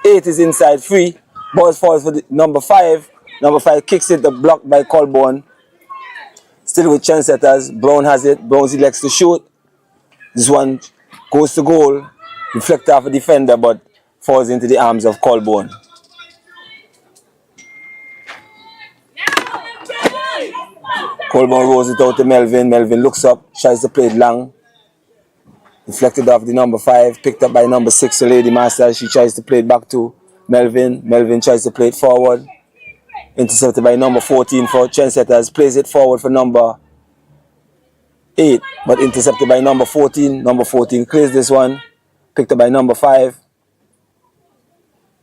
8 is inside free. Ball falls for the number 5. Number 5 kicks it, the block by Colborne. Still with Trendsetters. Brown has it. Brown elects to shoot. This one goes to goal. Reflect off a defender, but falls into the arms of Colborne. Colborne rolls it out to Melvin. Melvin looks up, tries to play it long. Deflected off the number 5, picked up by number 6, the Lady Masters. She tries to play it back to Melvin. Melvin tries to play it forward. Intercepted by number 14 for Trendsetters. Plays it forward for number 8, but intercepted by number 14. Number 14 clears this one. Picked up by number 5.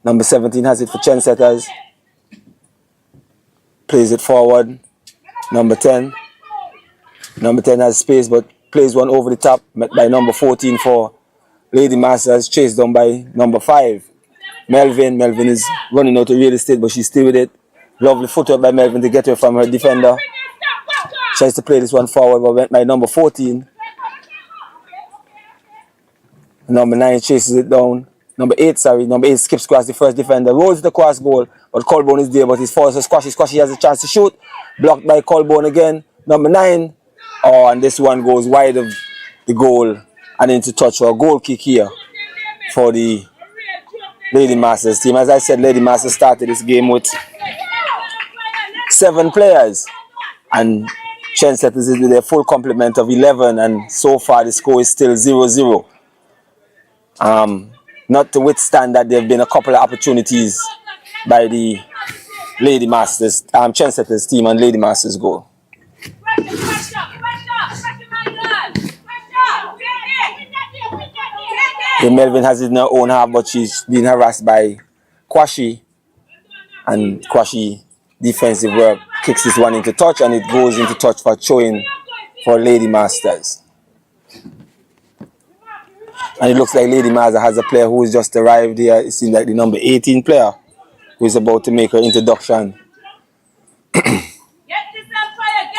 Number 17 has it for Trendsetters. Plays it forward. Number 10. Number 10 has space, but plays one over the top. Met by number 14 for Lady Masters. Chased down by number 5. Melvin. Melvin is running out of real estate, but she's still with it. Lovely footwork by Melvin to get her from her defender. Tries to play this one forward, but went by number 14. Number 9 chases it down. Number 8 skips across the first defender. Rolls the cross goal, but Colborne is there, but he's forced to Squashy. Squashy has a chance to shoot. Blocked by Colborne again. Number 9. Oh, and this one goes wide of the goal and into touch for a goal kick here for the Lady Masters team. As I said, Lady Masters started this game with 7 players, and Trendsetters is with their full complement of 11, and so far the score is still 0-0. Not to withstand that there have been a couple of opportunities by the Lady Masters, Trendsetters team and Lady Masters goal. Melvin has it in her own half, but she's being harassed by Kwashi, and Kwashi defensive work kicks this one into touch, and it goes into touch for throwing for Lady Masters. And it looks like Lady Masters has a player who has just arrived here. It seems like the number 18 player who is about to make her introduction.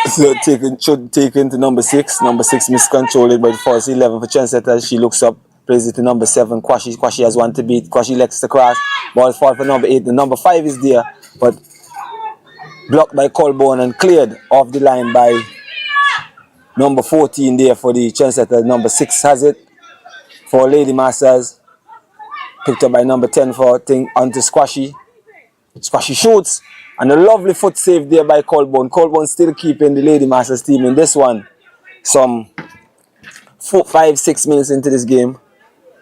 So should take into number 6. Number 6 miscontrolled it, but it falls 11 for Trendsetters. She looks up, plays it to number 7. Kwashi. Kwashi has one to beat. Kwashi lets the cross. Ball fall for number 8. The number 5 is there, but blocked by Colborne and cleared off the line by number 14 there for the Trendsetters. Number 6 has it for Lady Masters. Picked up by number 10 for onto Squashy. Squashy shoots, and a lovely foot save there by Colborne. Colborne still keeping the Lady Masters team in this one. Some 5-6 minutes into this game.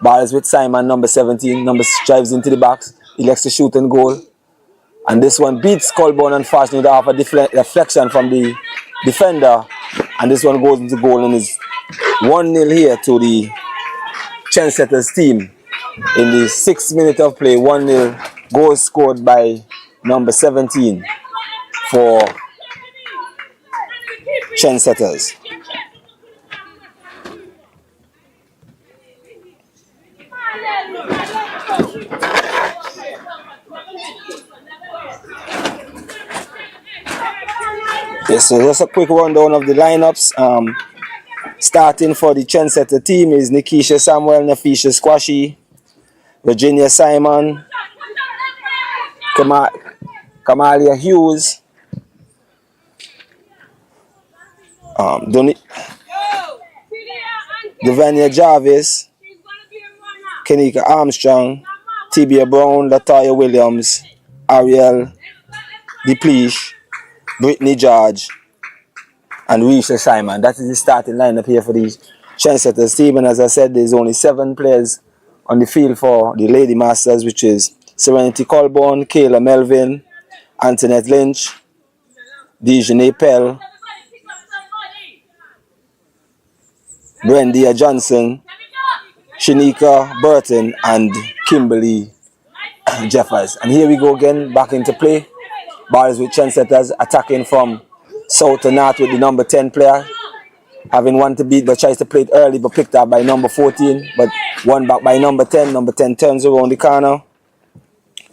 Ball is with Simon, number 17. Number drives into the box. He likes to shoot and goal. And this one beats Colborne, unfortunately, off a deflection from the defender. And this one goes into goal and is 1-0 here to the Trendsetters team. In the 6th minute of play, 1-0 goal scored by number 17 for Trendsetters. Yes, so just a quick rundown of the lineups. Starting for the Trendsetter team is Nikisha Samuel, Nafisha Squashy, Virginia Simon, Kamalia Hughes, Devania Jarvis, Kenika Armstrong, Tibia Brown, Latoya Williams, Ariel Deplesh, Brittany George, and Risha Simon. That is the starting lineup here for the Trendsetters team. And as I said, there's only 7 players on the field for the Lady Masters, which is Serenity Colborne, Kayla Melvin, Antoinette Lynch, Dejanay Pell, Brendia Johnson, Shanika Burton, and Kimberly Jeffers. And here we go again, back into play. Ball is with Trendsetters, attacking from south to north with the number 10 player. Having one to beat, but tries to play it early, but picked up by number 14. But one back by number 10. Number 10 turns around the corner.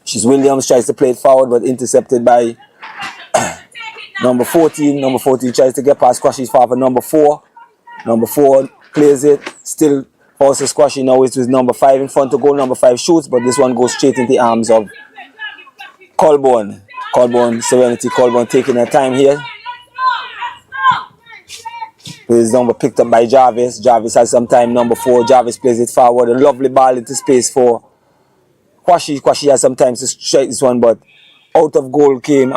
She's Williams, tries to play it forward, but intercepted by number 14. Number 14 tries to get past Squashy's far for number 4. Number 4 clears it, still Also Squashy now is with number 5 in front of goal. Number 5 shoots, but this one goes straight into the arms of Colborne. Serenity Colborne taking her time here. This number picked up by Jarvis. Jarvis has some time. Number 4. Jarvis plays it forward. A lovely ball into space for Kwashi. Kwashi has some time to strike this one, but out of goal came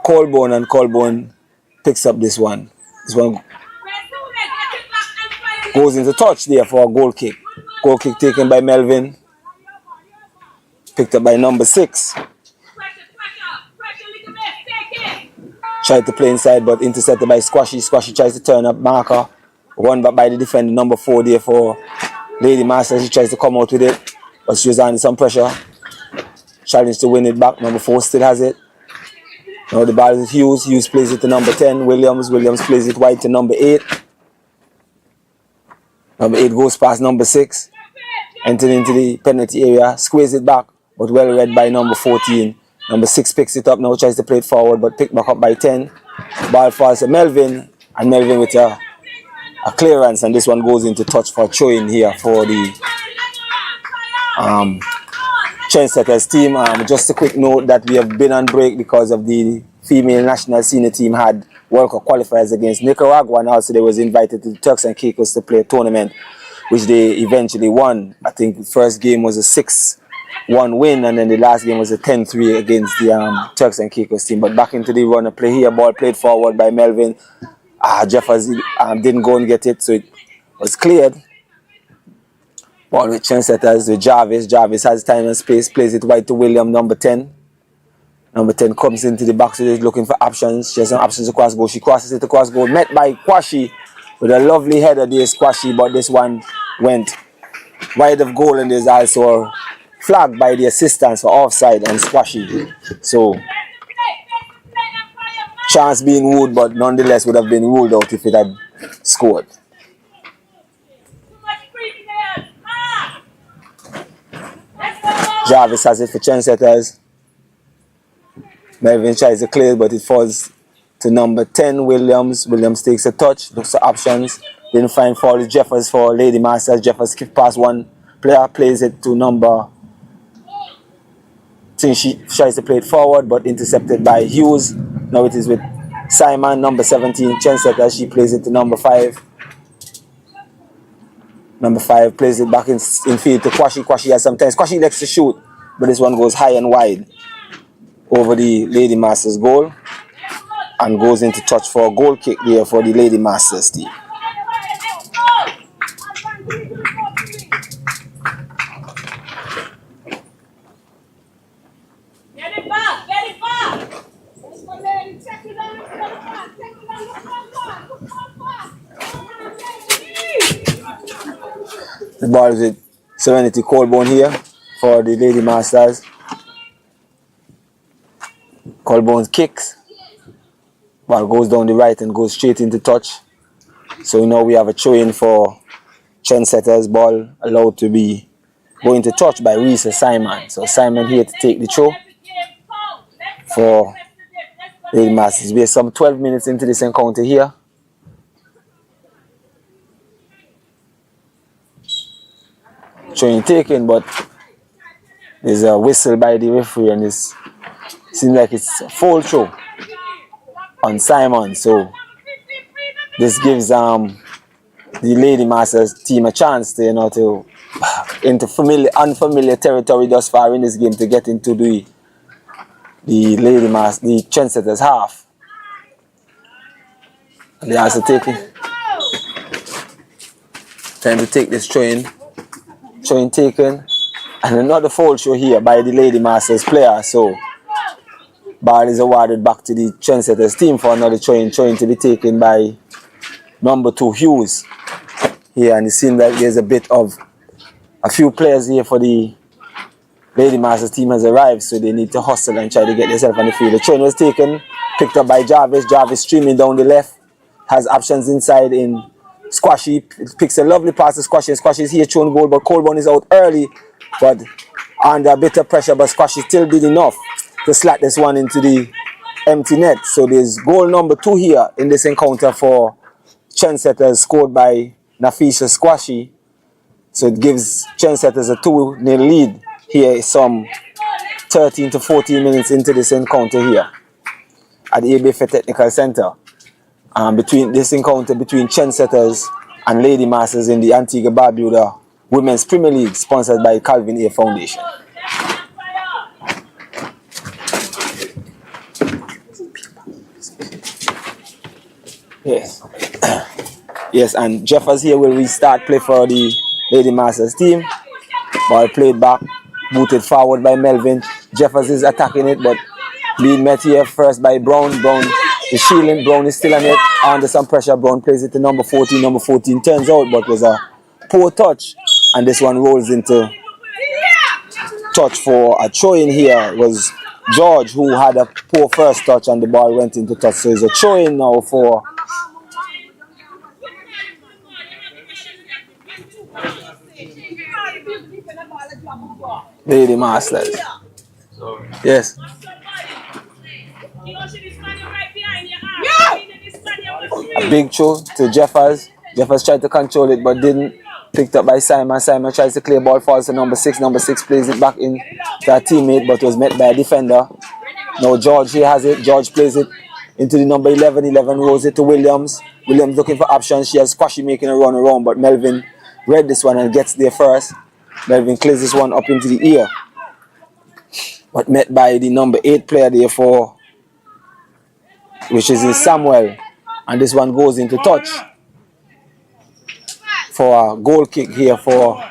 Colborne, and Colborne picks up this one. This one goes into touch there for a goal kick. Goal kick taken by Melvin. Picked up by number 6. Tried to play inside, but intercepted by Squashy. Squashy tries to turn up marker. Won back by the defender, number 4 there for Lady Master. She tries to come out with it, but she was under some pressure. Challenge to win it back. Number 4 still has it. Now the ball is Hughes. Hughes plays it to number 10. Williams plays it wide to number 8. Number 8 goes past number 6. Entered into the penalty area. Squeeze it back, but well read by number 14. Number 6 picks it up now, tries to play it forward, but picked back up by 10. Ball falls to Melvin, and Melvin with a clearance, and this one goes into touch for throwing here for the Trendsetters team. Just a quick note that we have been on break because of the female national senior team had World Cup qualifiers against Nicaragua, and also they was invited to the Turks and Caicos to play a tournament, which they eventually won. I think the first game was a 6-1 win, and then the last game was a 10-3 against the Turks and Caicos team. But back into the run of play here, ball played forward by Melvin. Jeffers didn't go and get it, so it was cleared. Ball with Trendsetters with Jarvis. Jarvis has time and space, plays it wide to William, number 10. Number 10 comes into the box, looking for options. She has some options across goal. She crosses it across goal, met by Kwashi with a lovely header there, Squashy, but this one went wide of goal, and there's also a flag by the assistants for offside on Squashy. So chance being ruled, but nonetheless would have been ruled out if it had scored. Jarvis has it for Trendsetters. Melvin tries to clear, but it falls to number 10, Williams. Williams takes a touch, looks for options. Didn't find fault. Jeffers for Lady Masters. Jeffers skip past one player, plays it to number. She tries to play it forward, but intercepted by Hughes. Now it is with Simon, number 17, Trendsetters. She plays it to number 5. Number 5 plays it back in field to Kwashi. Kwashi has some time. Kwashi likes to shoot, but this one goes high and wide over the Lady Masters goal and goes into touch for a goal kick there for the Lady Masters team. The ball is with Serenity Colborne here for the Lady Masters. Colborne kicks. Ball goes down the right and goes straight into touch. So now we have a throw-in for Trendsetters. Ball allowed to be going to touch by Reese Simon. So Simon here to take the throw for Lady Masters. We are some 12 minutes into this encounter here. Throw-in taken, but there's a whistle by the referee, and it seems like it's a full throw on Simon. So this gives the Lady Masters team a chance to, to into unfamiliar territory thus far in this game to get into the Lady Masters, the Trendsetters half. And they also taking time to take this throw-in taken, and another foul throw here by the Lady Masters player. So ball is awarded back to the Trendsetters team for another throw-in to be taken by number 2 Hughes here, and it seems like there's a few players here for the Lady Masters team has arrived, so they need to hustle and try to get themselves on the field. The throw-in was taken, picked up by Jarvis. Jarvis streaming down the left, has options inside in Squashy, picks a lovely pass to Squashy, and Squashy is here throwing goal, but Colborne is out early, but under a bit of pressure, but Squashy still did enough to slap this one into the empty net. So there's goal number 2 here in this encounter for Trendsetters scored by Nafisa Squashy. So it gives Trendsetters a 2-0 lead here some 13 to 14 minutes into this encounter here at the ABFA Technical Center. Between this encounter between Trendsetters and Lady Masters in the Antigua Barbuda Women's Premier League, sponsored by Calvin A. Foundation. Yes. Yes, and Jeffers here will restart play for the Lady Masters team. Ball played back, booted forward by Melvin. Jeffers is attacking it, but being met here first by Brown. Brown is shielding. Brown is still on it. Under some pressure, Brown plays it to number 14. Number 14 turns out, but was a poor touch. And this one rolls into touch for a throw-in here. It was George who had a poor first touch and the ball went into touch. So it's a throw-in now for Lady Masters. Yes. A big throw to Jeffers. Jeffers tried to control it but didn't. Picked up by Simon. Simon tries to clear ball, falls to number 6. Number 6 plays it back in to a teammate but was met by a defender. Now George here has it. George plays it into the number 11. 11 rolls it to Williams. Williams looking for options. She has Squashy making a run around, but Melvin read this one and gets there first. Melvin clears this one up into the ear, but met by the number 8 player there for, which is in Samuel, and this one goes into touch for a goal kick here for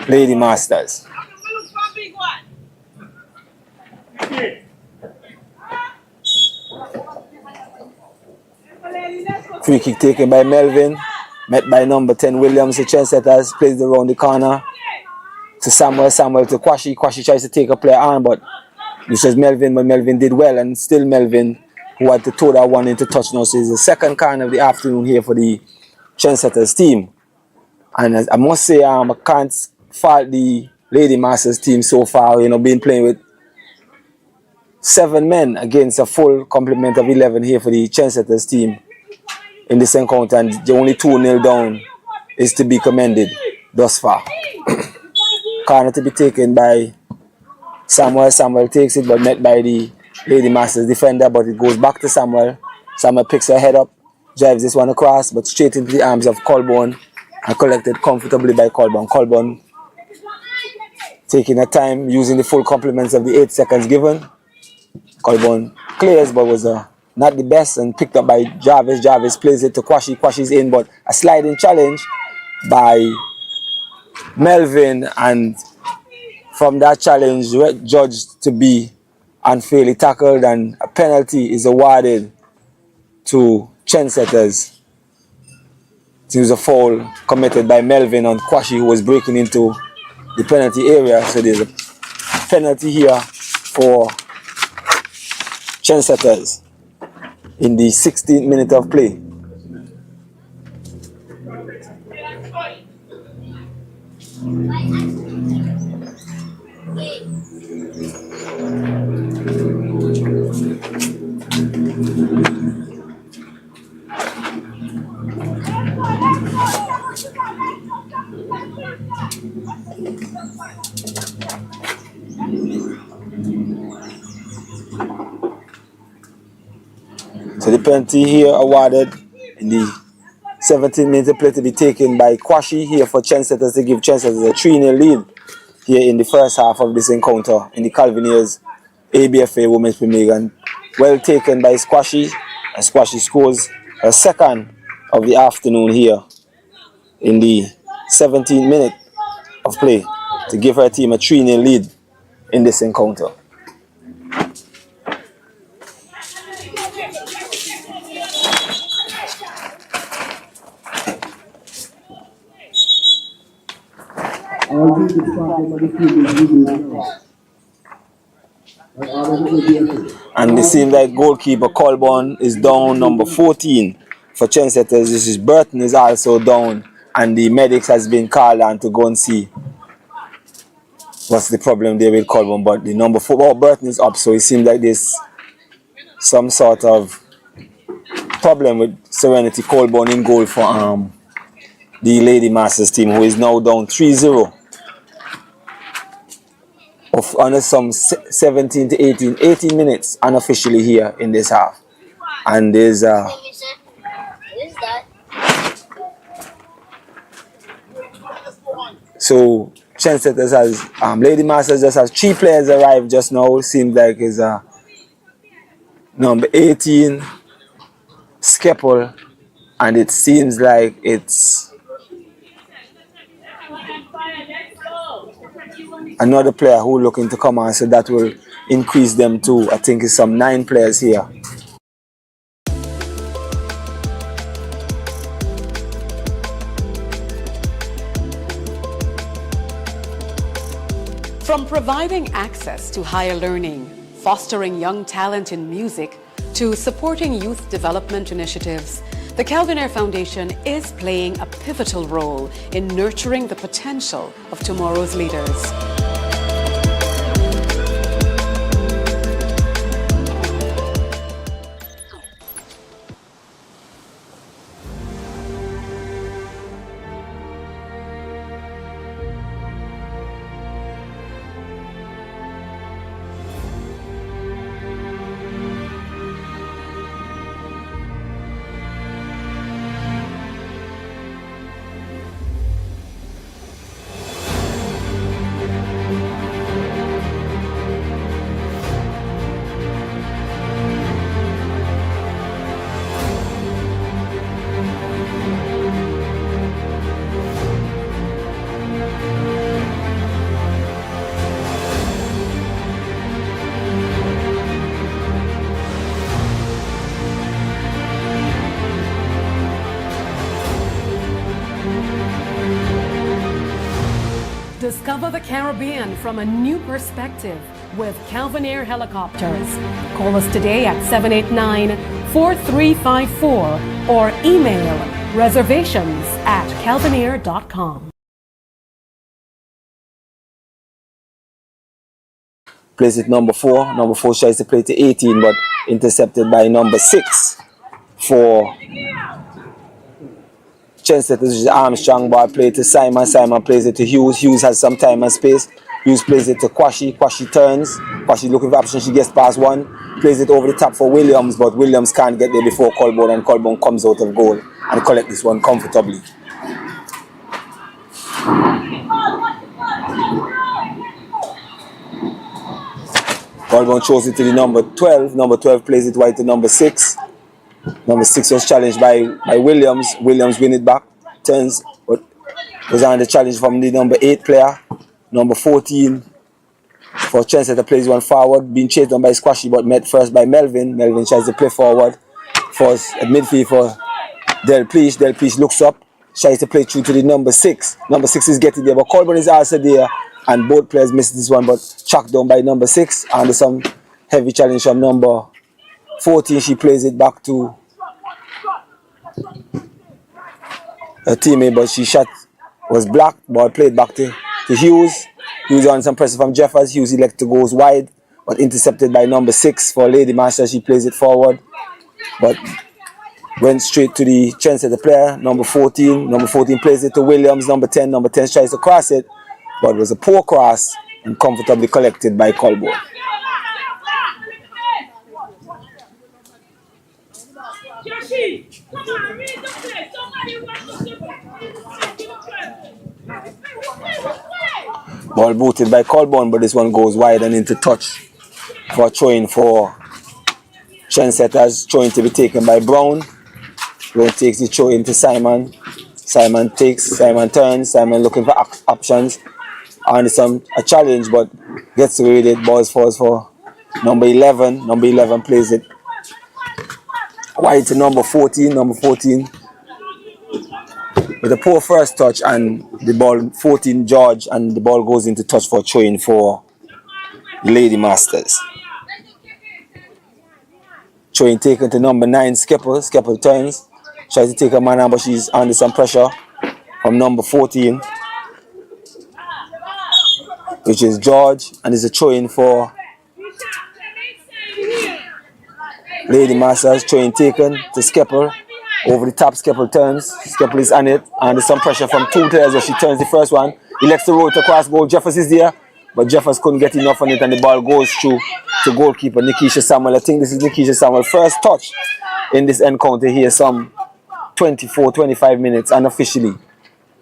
Lady Masters. Free kick taken by Melvin, met by number 10 Williams. The Trendsetters plays around the corner to Samuel. Samuel to Quashi. Quashi tries to take a player on, but this was Melvin, but Melvin did well, and still Melvin who had to throw that one into touch now. So it's the second corner of the afternoon here for the Trendsetters team. And I must say, I can't fault the Lady Masters team so far, being playing with 7 men against a full complement of 11 here for the Trendsetters team in this encounter, and the only 2-0 down is to be commended thus far. Corner to be taken by Samuel. Samuel takes it, but met by the Lady Masters defender, but it goes back to Samuel. Samuel picks her head up, drives this one across, but straight into the arms of Colborne and collected comfortably by Colborne. Colborne taking her time, using the full complements of the 8 seconds given. Colborne clears, but was not the best, and picked up by Jarvis. Jarvis plays it to Quashi. Quashi's in, but a sliding challenge by Melvin, and from that challenge judged to be unfairly tackled, and a penalty is awarded to Trendsetters. It was a foul committed by Melvin on Quashi, who was breaking into the penalty area. So there's a penalty here for Trendsetters in the 16th minute of play. So the penalty here awarded in the 17th minute of play to be taken by Quashi here for Trendsetters to give Trendsetters a 3-0 lead here in the first half of this encounter in the Calvineers ABFA Women's Premier League, and well taken by Squashy, and Squashy scores a second of the afternoon here in the 17th minute of play to give her team a 3-0 lead in this encounter. And it seems like goalkeeper Colborne is down, number 14 for Trendsetters. This is Burton is also down, and the medics has been called on to go and see what's the problem there with Colborne. But the number 4, Burton is up, so it seems like there's some sort of problem with Serenity Colborne in goal for the Lady Masters team, who is now down 3-0. Of under some 17 to 18 minutes unofficially here in this half. And there's so Trendsetters has Lady Masters just has 3 players arrived just now. It seems like it's number 18 Skeppel, and it seems like it's another player who looking to come on, so that will increase them to, I think it's some 9 players here. From providing access to higher learning, fostering young talent in music, to supporting youth development initiatives, the Calvin Ayre Foundation is playing a pivotal role in nurturing the potential of tomorrow's leaders. Discover the Caribbean from a new perspective with Calvin Ayre Helicopters. Call us today at 789-4354 or email reservations@calvinair.com. Plays it number 4. Number 4 tries to play to 18, but intercepted by number 6 for Trendsetters, which is Armstrong. Ball play to Simon. Simon plays it to Hughes. Hughes has some time and space. Hughes plays it to Kwashi. Kwashi turns. Kwashi looking for options. She gets past one. Plays it over the top for Williams, but Williams can't get there before Colborne, and Colborne comes out of goal and collect this one comfortably. Colborne throws it to the number 12. Number 12 plays it wide to number 6. Number 6 was challenged by Williams. Williams win it back. Turns, but was on the challenge from the number 8 player. Number 14 for Trendsetter plays one forward. Being chased down by Squashy, but met first by Melvin. Melvin tries to play forward. First at midfield for Del Pleach. Del Pleach looks up. Tries to play through to the number 6. Number 6 is getting there, but Colborne is also there. And both players missed this one, but chucked down by number 6. And there's some heavy challenge from number 14. She plays it back to a teammate, but she shot was blocked. Ball played back to Hughes. Hughes on some pressure from Jeffers. Hughes elected to go wide, but intercepted by number 6 for Lady Master. She plays it forward, but went straight to the Trendsetter player, number 14. Number 14 plays it to Williams. Number 10 tries to cross it, but it was a poor cross and comfortably collected by Colborne. Ball booted by Colborne, but this one goes wide and into touch for throwing for Trendsetters. Throwing to be taken by Brown. Brown takes the throw into Simon. Simon turns. Simon looking for options. And it's a challenge, but gets away with it. Balls falls for number 11. Number 11 plays it wide to number 14. Number 14 with a poor first touch, and the ball 14 George, and the ball goes into touch for throwing for Lady Masters. Throwing taken to number 9 Skeppel. Skeppel turns, tries to take a man on, but she's under some pressure from number 14, which is George, and is a throw-in for Lady Masters throwing taken to Skeppel. Over the top, Skeppel turns. Skeppel is on it, and there's some pressure from two players as she turns the first one. He lets the road across goal. Jeffers is there, but Jeffers couldn't get enough on it, and the ball goes through to goalkeeper Nikisha Samuel. I think this is Nikisha Samuel's first touch in this encounter here, some 24-25 minutes unofficially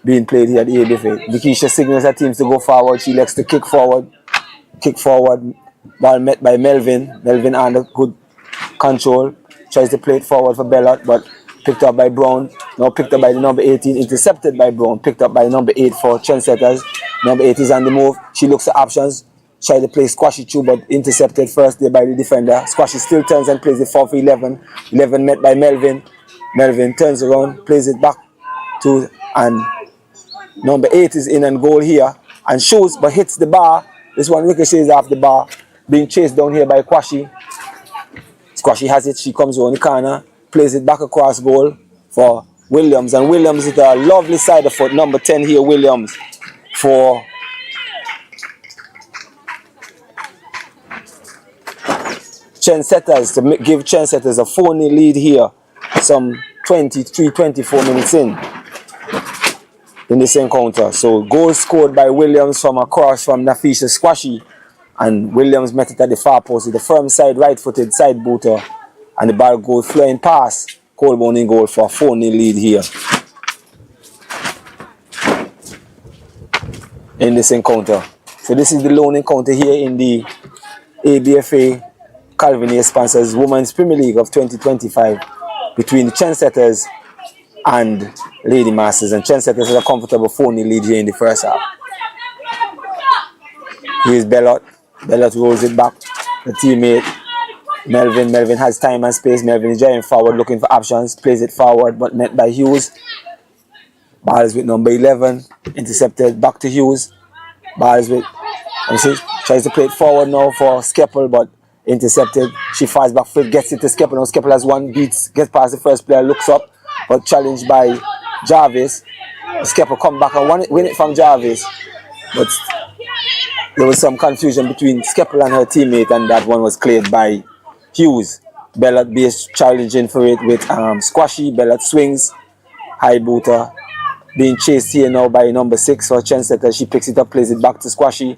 being played here at the ABFA. Nikisha signals her teams to go forward. She likes to kick forward. Ball met by Melvin. Melvin under good control. Tries to play it forward for Bellot, but picked up by Brown. Now picked up by the number 18. Intercepted by Brown. Picked up by number 8 for Trendsetters. Number 8 is on the move. She looks at options. Tried to play Squashy through, but intercepted first there by the defender. Squashy still turns and plays it 4 for 11. 11 met by Melvin. Melvin turns around, plays it back to, and number 8 is in and goal here and shoots, but hits the bar. This one ricochets off the bar, being chased down here by Squashy. Squashy has it. She comes around the corner, plays it back across goal for Williams, and Williams with a lovely side of foot. Number 10 here, Williams, for Trendsetters, to give Trendsetters a 4-0 lead here, some 23-24 minutes in this encounter. So goal scored by Williams from a cross from Nafisha Squashy, and Williams met it at the far post with the firm side, right-footed side booter, and the ball goes flying past Colborne in goal for a 4-0 lead here in this encounter. So this is the lone encounter here in the ABFA Calvin sponsors Women's Premier League of 2025 between the Trendsetters and Lady Masters, and Trendsetters has a comfortable 4-0 lead here in the first half. Here's Bellot. Bellot rolls it back. The teammate Melvin. Melvin has time and space. Melvin is driving forward, looking for options. Plays it forward, but met by Hughes. Ball is with number 11. Intercepted. Back to Hughes. Ball is with. Tries to play it forward now for Skeppel, but intercepted. She fires back foot, gets it to Skeppel. Now Skeppel has one beats, gets past the first player, looks up, but challenged by Jarvis. Skeppel come back and win it from Jarvis, but there was some confusion between Skeppel and her teammate, and that one was cleared by Hughes. Bellot base challenging for it with Squashy. Bellot swings, high booter, being chased here now by number 6 for Trendsetter. She picks it up, plays it back to Squashy.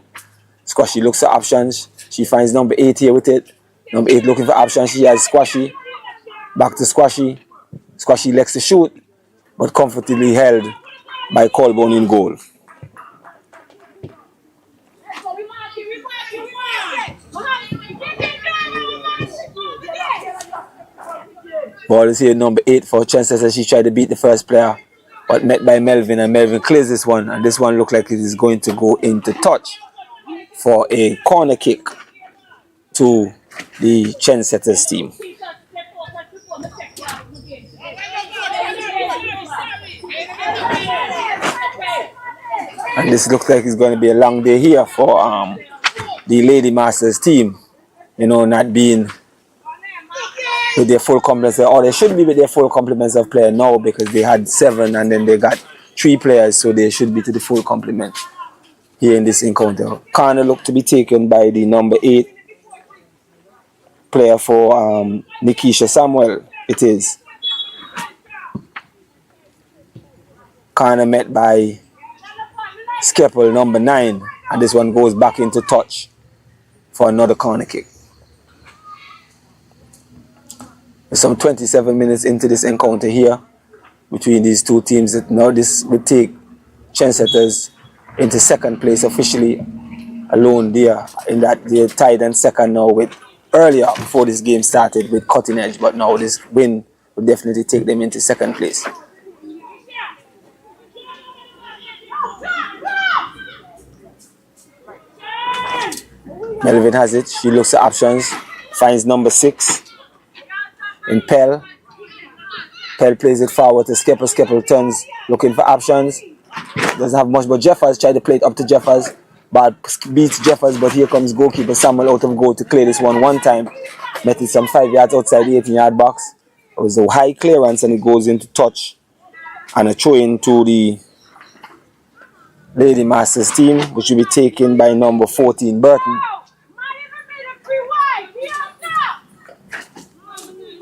Squashy looks at options. She finds number 8 here with it. Number 8 looking for options. She has Squashy. Back to Squashy. Squashy likes to shoot, but comfortably held by Colborne in goal. Ball is here, number 8 for Trendsetter. She tried to beat the first player, but met by Melvin, and Melvin clears this one, and this one looks like it is going to go into touch for a corner kick to the Trendsetters team. And this looks like it's going to be a long day here for the Lady Masters team. You know, not being with their full complements, or they should be with their full complements of players now, because they had 7 and then they got 3 players, so they should be to the full complement here in this encounter. Corner looked to be taken by the number 8 player for Nikisha Samuel. It is. Corner met by Skeppel, number 9, and this one goes back into touch for another corner kick. Some 27 minutes into this encounter here between these two teams. Now this would take Trendsetters into second place officially, alone there, in that they're tied and second now with earlier before this game started with Cutting Edge, but now this win will definitely take them into second place. Melvin has it. She looks at options, finds number 6 in Pell. Pell plays it forward to Skeppel. Skeppel turns, looking for options. Doesn't have much, but Jeffers tried to play it up to Jeffers, but beats Jeffers. But here comes goalkeeper Samuel out of goal to clear this one time. Met it some 5 yards outside the 18-yard box. It was a high clearance and it goes into touch, and a throw in to the Lady Masters team, which will be taken by number 14 Burton.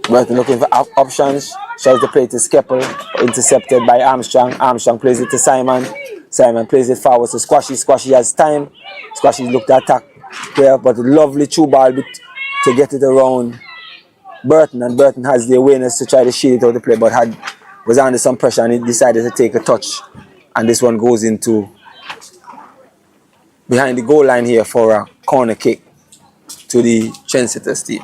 Burton looking for options. Tries to play to Skeppel. Intercepted by Armstrong. Armstrong plays it to Simon. Simon plays it forward to Squashy. Squashy has time. Squashy looked to attack here, but a lovely through ball to get it around Burton. And Burton has the awareness to try to shield it out of the play, but was under some pressure and he decided to take a touch. And this one goes into behind the goal line here for a corner kick to the Trendsetters team.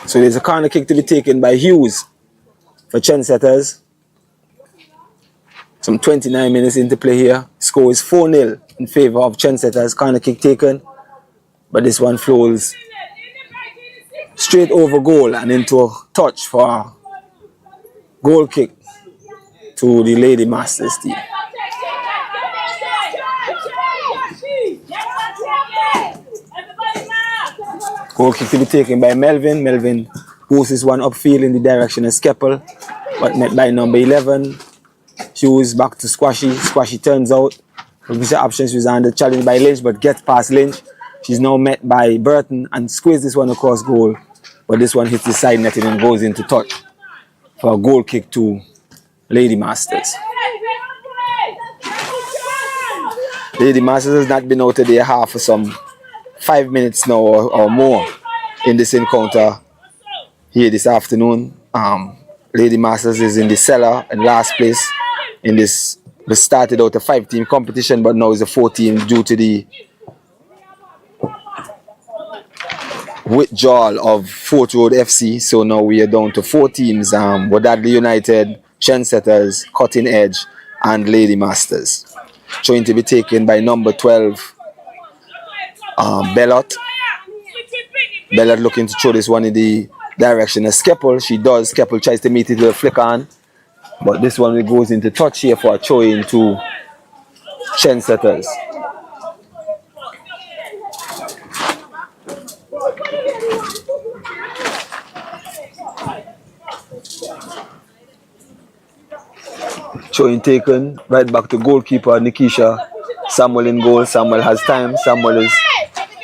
So there's a corner kick to be taken by Hughes for Trendsetters. Some 29 minutes into play here. Score is 4-0 in favor of Trendsetters. Corner kick taken. But this one flows straight over goal and into a touch for a goal kick to the Lady Masters team. Goal kick to be taken by Melvin. Melvin boosts this one upfield in the direction of Skeppel, but met by number 11. Hughes back to Squashy. Squashy turns out. Official options, she was under challenge by Lynch, but gets past Lynch. She's now met by Burton and squeezes this one across goal. But this one hits the side netting and goes into touch for a goal kick to Lady Masters. Lady Masters has not been out of their half for some 5 minutes now or more in this encounter here this afternoon. Lady Masters is in the cellar in last place in this. We started out a 5-team competition, but now it's a 4-team due to the withdrawal of Fort Road FC. So now we are down to 4 teams: Wadadley United, Trendsetters, Cutting Edge, and Lady Masters. Trying to be taken by number 12, Bellot. Bellot looking to throw this one in the direction of Skeppel. She does. Skeppel tries to meet it with a flick on. But this one goes into touch here for a throw into Trendsetters. Throw-in taken, right back to goalkeeper Nikisha. Samuel in goal. Samuel has time. Samuel is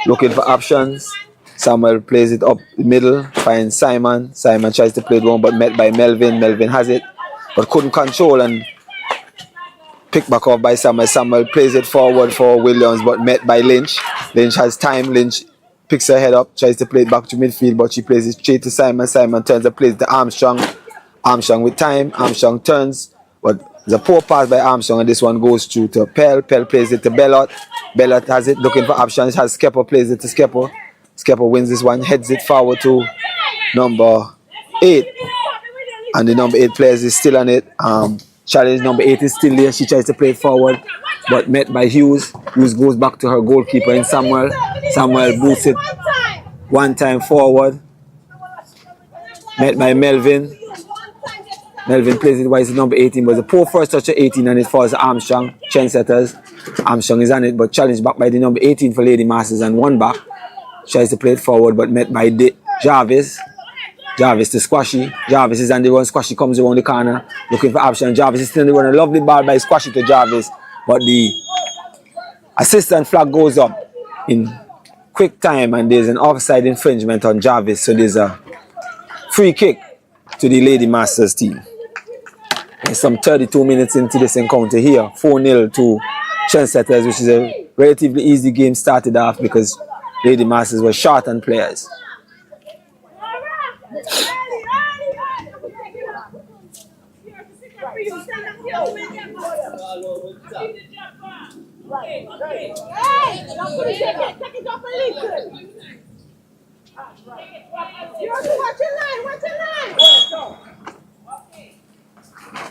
looking for options. Samuel plays it up the middle, finds Simon. Simon tries to play it wrong, but met by Melvin. Melvin has it, but couldn't control and picked back off by Samuel. Samuel plays it forward for Williams, but met by Lynch. Lynch has time. Lynch picks her head up, tries to play it back to midfield, but she plays it straight to Simon. Simon turns and plays to Armstrong. Armstrong with time. Armstrong turns, but there's a poor pass by Armstrong, and this one goes through to Pell. Pell plays it to Bellot. Bellot has it, looking for options. Has Skeppel, plays it to Skeppel. Skeppel wins this one, heads it forward to number 8. And the number 8 players is still on it. Challenge number 8 is still there. She tries to play it forward, but met by Hughes. Hughes goes back to her goalkeeper in Samuel. Samuel boosts it one time forward. Met by Melvin. Melvin plays it wise to number 18, but the poor first touch of 18 and it falls to Armstrong. Trendsetters. Armstrong is on it, but challenged back by the number 18 for Lady Masters and one back. Tries to play it forward, but met by Jarvis. Jarvis to Squashy. Jarvis is on the run. Squashy comes around the corner looking for option. Jarvis is still on the run. A lovely ball by Squashy to Jarvis, but the assistant flag goes up in quick time and there's an offside infringement on Jarvis. So there's a free kick to the Lady Masters team. There's some 32 minutes into this encounter here. 4-0 to Trendsetters, which is a relatively easy game started off because Lady Masters were short on players.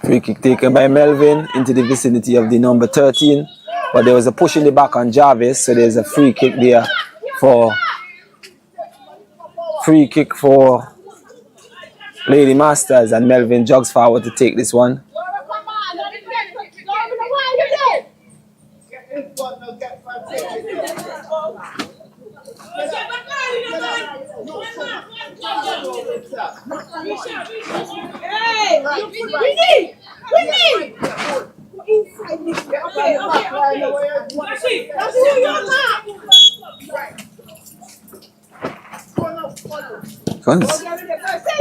Free kick taken by Melvin into the vicinity of the number 13, but there was a push in the back on Jarvis, so there's a free kick there for Lady Masters, and Melvin jogs forward to take this one. Hey, Winnie! Inside this. Okay. That's who you're not.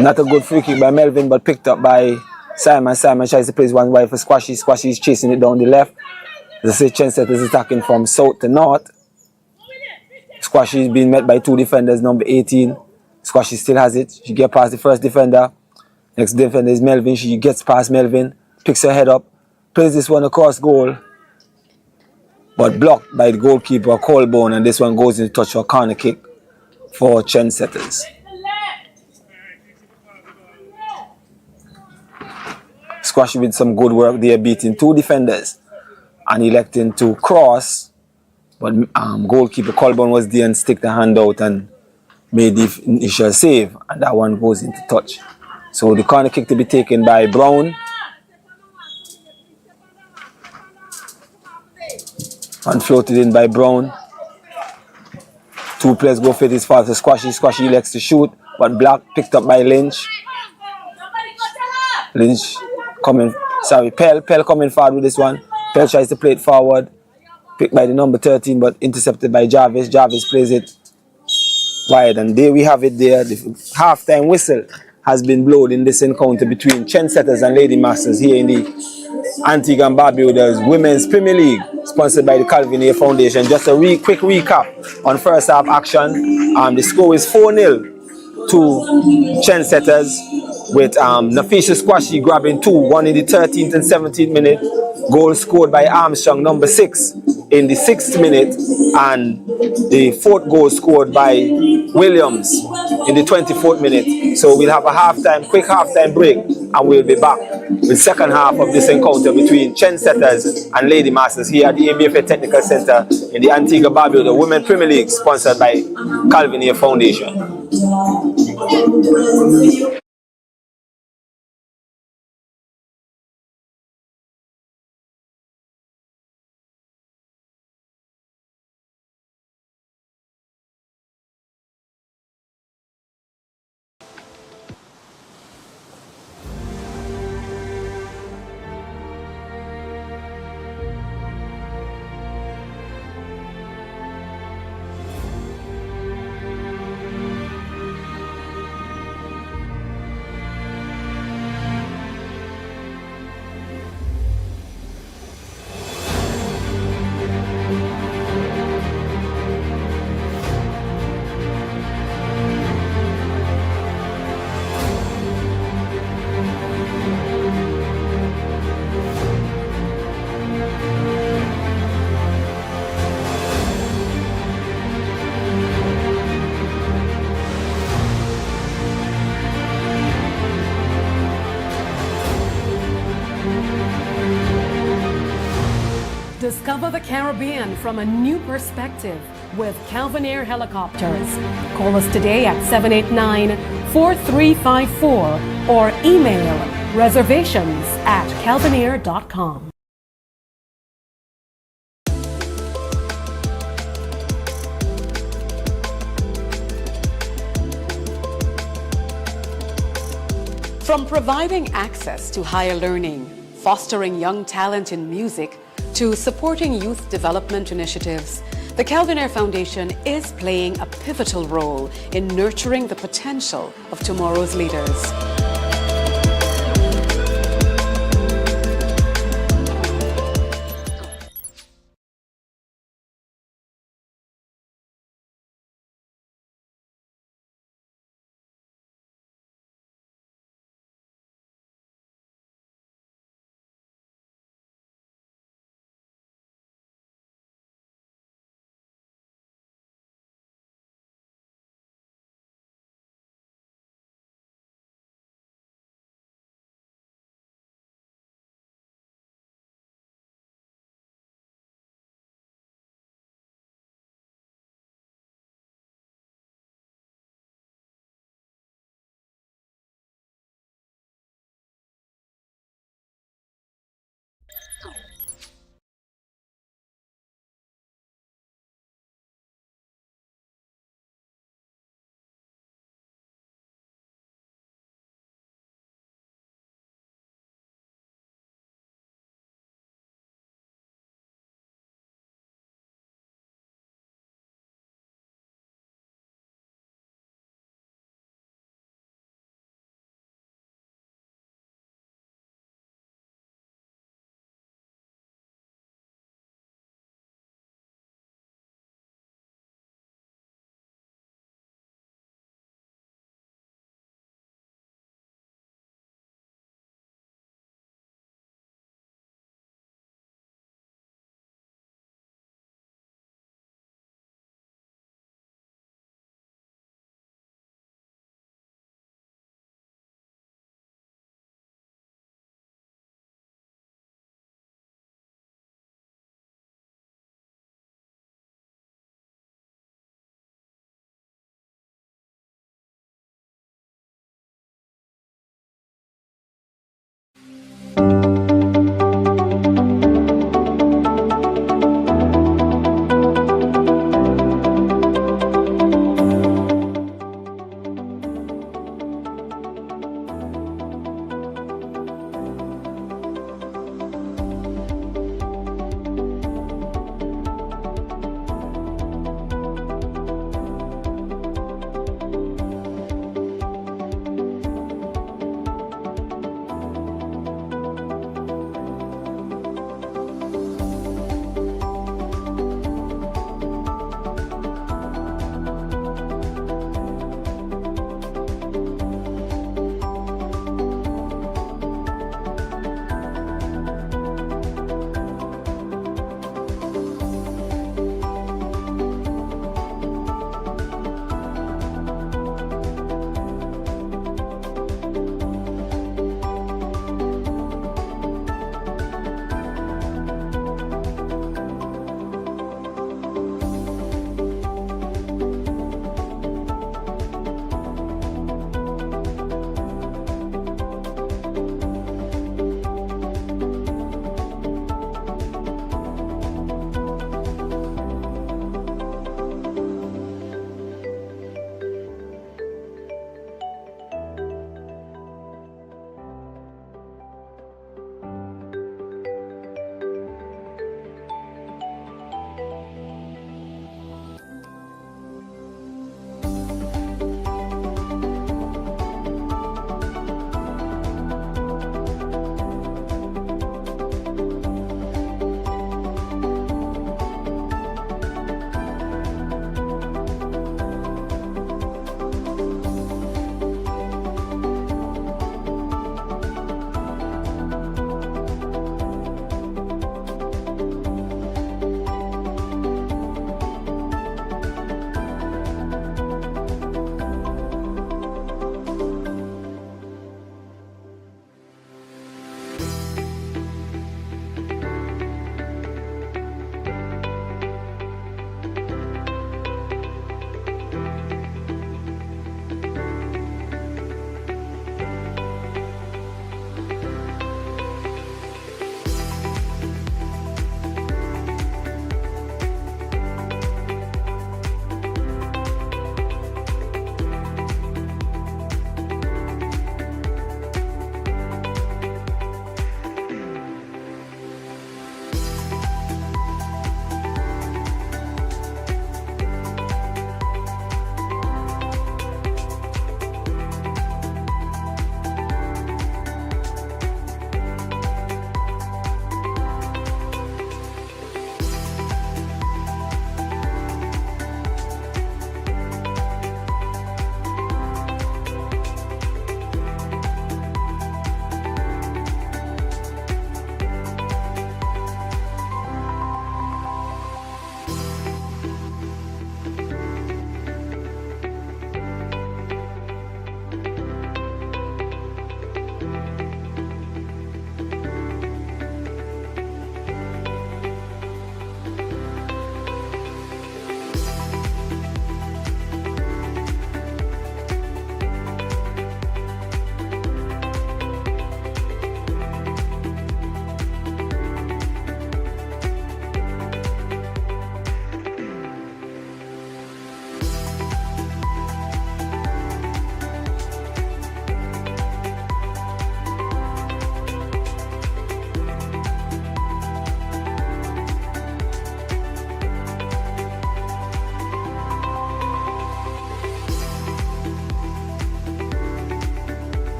Not a good free kick by Melvin, but picked up by Simon. Simon tries to play his one wide for Squashy. Squashy is chasing it down the left. As I say, Trendsetters is attacking from south to north. Squashy is being met by two defenders, number 18. Squashy still has it. She gets past the first defender. Next defender is Melvin. She gets past Melvin, picks her head up, plays this one across goal, but blocked by the goalkeeper, Colborne, and this one goes into touch for a corner kick for Trendsetters. Squashy with some good work there, beating two defenders and electing to cross, but goalkeeper Colborne was there and stick the hand out and made the initial save, and that one goes into touch. So the corner kick to be taken by Brown. And floated in by Brown. Two players go for it, it's fast to Squashy. Squashy elects to shoot, but Black picked up by Lynch. Lynch coming, Pell coming forward with this one. Pell tries to play it forward. Picked by the number 13, but intercepted by Jarvis. Jarvis plays it wide, and there we have it there. The halftime whistle has been blown in this encounter between Trendsetters and Lady Masters here in the Antigua and Barbuda's Women's Premier League, sponsored by the Calvin A Foundation. Just a quick recap on first half action. The score is 4-0 to Trendsetters, with Nafisha Squashy grabbing two, one in the 13th and 17th minute. Goal scored by Armstrong, number 6, in the 6th minute, and the 4th goal scored by Williams in the 24th minute. So we'll have a quick halftime break, and we'll be back with the second half of this encounter between Trendsetters and Lady Masters here at the ABFA Technical Center in the Antigua Barbuda Women Premier League, sponsored by Calvin A Foundation. Discover the Caribbean from a new perspective with Calvin Air Helicopters. Call us today at 789-4354 or email reservations@calvinair.com. From providing access to higher learning, fostering young talent in music, to supporting youth development initiatives, the Calvin Air Foundation is playing a pivotal role in nurturing the potential of tomorrow's leaders.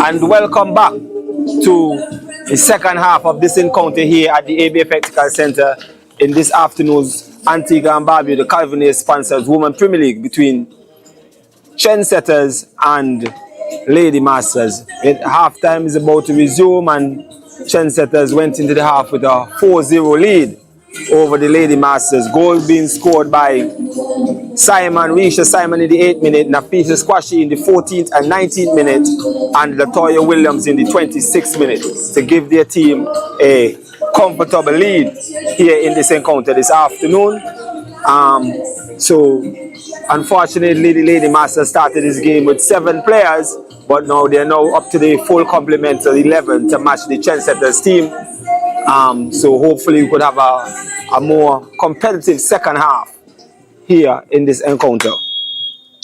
And welcome back to the second half of this encounter here at the ABFA Technical Center in this afternoon's Antigua and Barbuda, the Calvinier sponsors Women Premier League between Trendsetters and Lady Masters. Halftime is about to resume, and Trendsetters went into the half with a 4-0 lead over the Lady Masters. Goal being scored by Risha Simon in the 8th minute, Nafisa Squashy in the 14th and 19th minute, and Latoya Williams in the 26th minute to give their team a comfortable lead here in this encounter this afternoon. So unfortunately, the Lady Masters started this game with 7 players, but now they're now up to the full complement of 11 to match the Trendsetters team. So hopefully we could have a more competitive second half here in this encounter.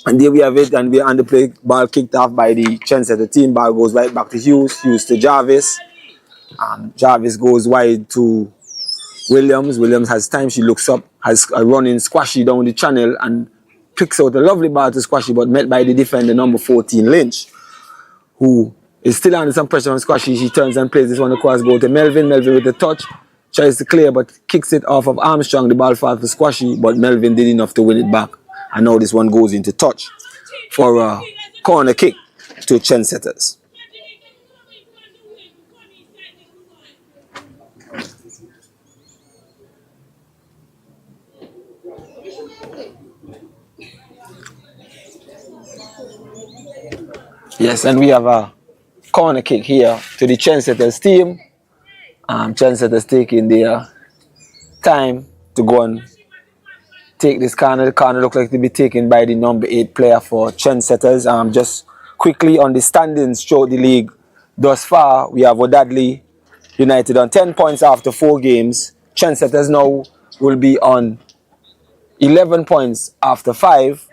And there we have it, and we're on the play. Ball kicked off by the Trendsetter team. Ball goes right back to Hughes to Jarvis. Jarvis goes wide to Williams. Williams has time. She looks up, has a running Squashy down the channel and picks out a lovely ball to Squashy, but met by the defender number 14, Lynch, who is still under some pressure on Squashy. She turns and plays this one across goal to Melvin. Melvin with the touch, tries to clear, but kicks it off of Armstrong. The ball falls to Squashy, but Melvin did enough to win it back. And now this one goes into touch for a corner kick to Trendsetters. Yes, and we have a corner kick here to the Trendsetters team. Trendsetters taking their time to go and take this corner. The corner looks like to be taken by the number 8 player for Trendsetters. Just quickly on the standings throughout the league thus far, we have O'Dadley United on 10 points after 4 games. Trendsetters now will be on 11 points after 5.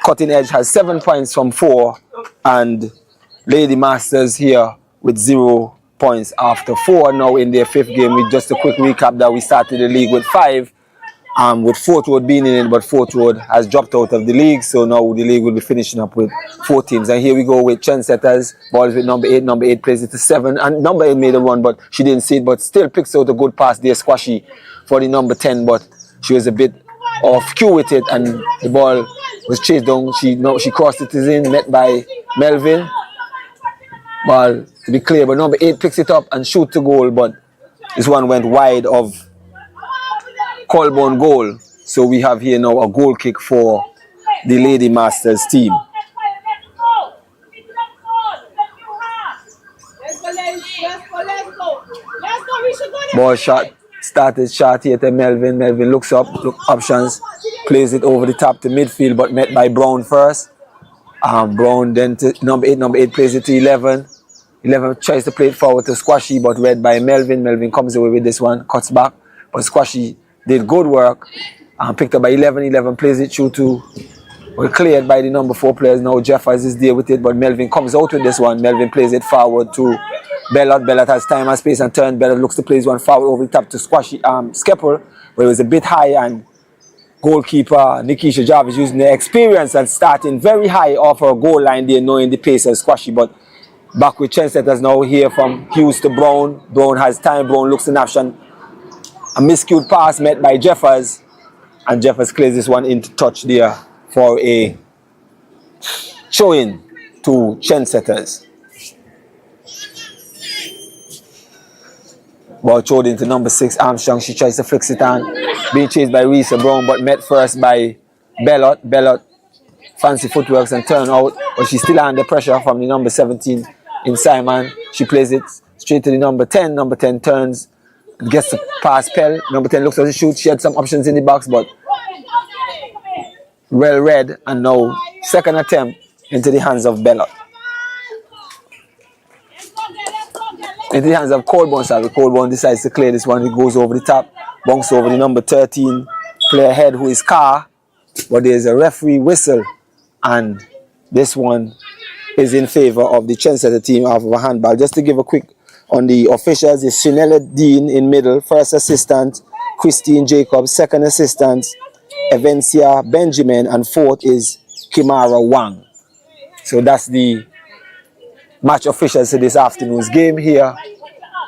Cutting Edge has 7 points from 4, and Lady Masters here with 0 points after 4 now in their 5th game. With just a quick recap that we started the league with 5, with Fort Road being in it, but Fort Road has dropped out of the league, so now the league will be finishing up with 4 teams. And here we go with Trendsetters. Balls with number 8. Number 8 plays it to 7, and number 8 made a run, but she didn't see it, but still picks out a good pass there, Squashy, for the number 10, but she was a bit off cue with it, and the ball was chased down. She crossed it in, met by Melvin. Ball to be clear, but number 8 picks it up and shoots the goal, but this one went wide of Colborne goal. So we have here now a goal kick for the Lady Masters team. Ball shot, started shot here to Melvin. Melvin looks up, options, plays it over the top to midfield, but met by Brown first. Brown then to number 8. Number 8 plays it to 11. 11 tries to play it forward to Squashy, but read by Melvin. Melvin comes away with this one, cuts back, but Squashy did good work. Picked up by 11. 11 plays it through to, cleared by the number 4 players. Now Jeffers is there with it, but Melvin comes out with this one. Melvin plays it forward to Bellot. Bellot has time and space and turn. Bellot looks to play this one forward over the top to Squashy, Skeppel, where it was a bit high, and goalkeeper Nikisha Jarvis using their experience and starting very high off her goal line there, knowing the pace of Squashy. But back with Trendsetters now here from Hughes to Brown. Brown has time. Brown looks in action. A miscued pass met by Jeffers, and Jeffers clears this one into touch there for a throw-in to Trendsetters. Ball thrown into number 6, Armstrong. She tries to fix it on. Being chased by Risa Brown, but met first by Bellot. Bellot, fancy footworks and turn out, but she's still under pressure from the number 17 in Simon. She plays it straight to the number 10. Number 10 turns, gets the pass Pell. Number 10 looks at the shoot. She had some options in the box, but well read. And now second attempt into the hands of Bellot. Into the hands of Colborne. Colborne decides to clear this one. It goes over the top, bunks over the number 13 player head, who is Carr, but there's a referee whistle, and this one is in favor of the Trendsetter team off of a handball. Just to give a quick on the officials, is Chanel Dean in middle, first assistant Christine Jacobs, second assistant Evencia Benjamin, and fourth is Kimara Wang. So that's the match officials to this afternoon's game here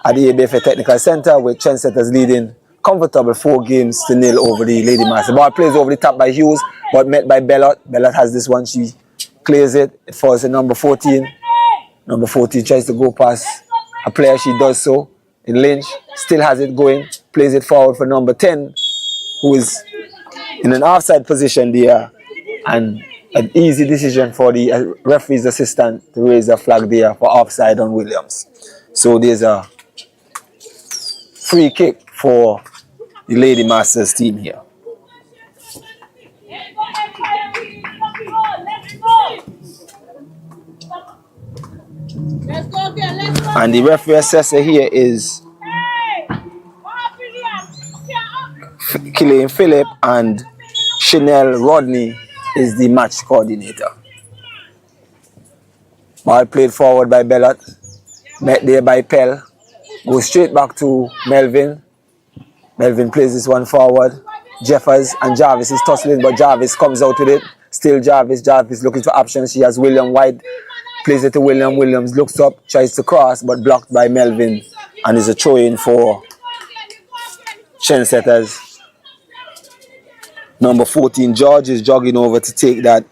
at the ABFA Technical Center, with Trendsetters leading comfortable 4-0 over the Lady Master. Ball plays over the top by Hughes, but met by Bellot. Bellot has this one, she clears it. It falls to number 14. Number 14 tries to go past a player, she does so. In Lynch, still has it going, plays it forward for number 10, who is in an offside position there. And an easy decision for the referee's assistant to raise a flag there for offside on Williams. So there's a free kick for the Lady Masters team here. And the referee assessor here is Killian Phillip, and Chanel Rodney is the match coordinator. Ball played forward by Bellot, met there by Pell, goes straight back to Melvin. Melvin plays this one forward. Jeffers and Jarvis is tussling, but Jarvis comes out with it. Still Jarvis looking for options. She has William White, plays it to William. Williams looks up, tries to cross, but blocked by Melvin, and is a throw-in for Trendsetters. Number 14, George, is jogging over to take that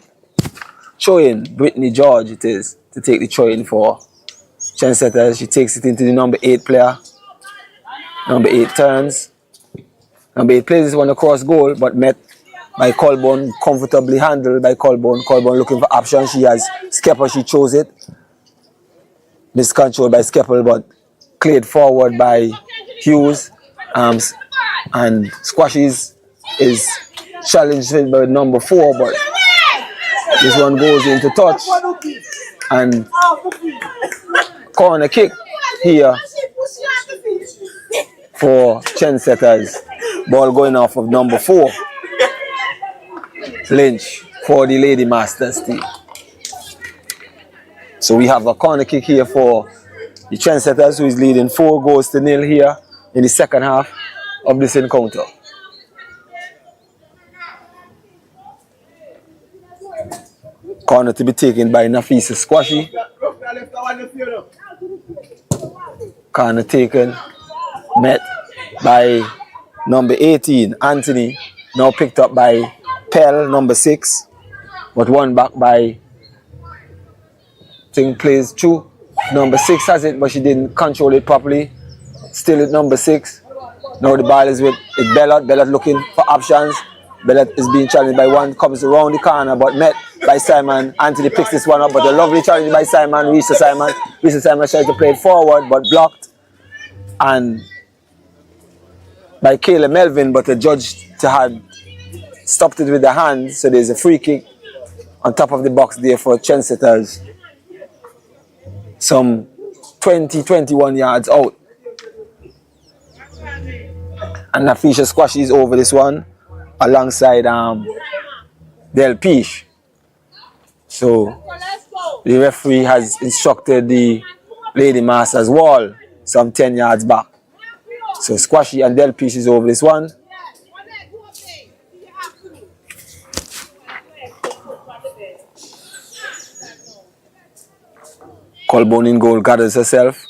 throw-in. Brittany George it is, to take the throw-in for Trendsetters. She takes it into the number 8 player. Number 8 turns. Number 8 plays this one across goal, but met by Colborne, comfortably handled by Colborne. Colborne looking for options. She has Skeppel, she chose it. Miscontrolled by Skeppel, but cleared forward by Hughes. And Squashies is challenged by number 4, but this one goes into touch. And corner kick here for Trendsetters. Ball going off of number 4. Lynch for the Lady Masters team. So we have a corner kick here for the Trendsetters, who is leading 4-0 here in the second half of this encounter. Corner to be taken by Nafisa Squashy. Corner taken, met by number 18, Anthony. Now picked up by Pell, number 6. But won back by, Thing plays through. Number 6 has it, but she didn't control it properly. Still at number 6. Now the ball is with Bellot. Bellot looking for options. Bellot is being challenged by one, comes around the corner, but met by Simon. Anthony picks this one up, but a lovely challenge by Simon. Risa Simon tries to play it forward, but blocked. And by Kayla Melvin, but the judge had stopped it with the hand, so there's a free kick on top of the box there for Trendsetters. Some 20-21 yards out. And Nafisha Squashies over this one alongside Del Piche. So the referee has instructed the Lady Masters wall some 10 yards back. So Squashy and Del Piche is over this one. Colborne in goal gathers herself.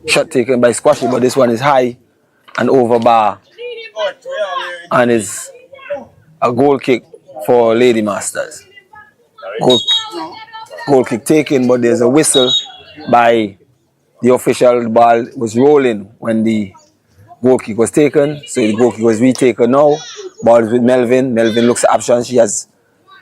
Shot taken by Squashy, but this one is high and over bar. And it's a goal kick for Lady Masters. Goal kick taken, but there's a whistle by the official. The ball was rolling when the goal kick was taken, so the goal kick was retaken now. Ball is with Melvin. Melvin looks at options. She has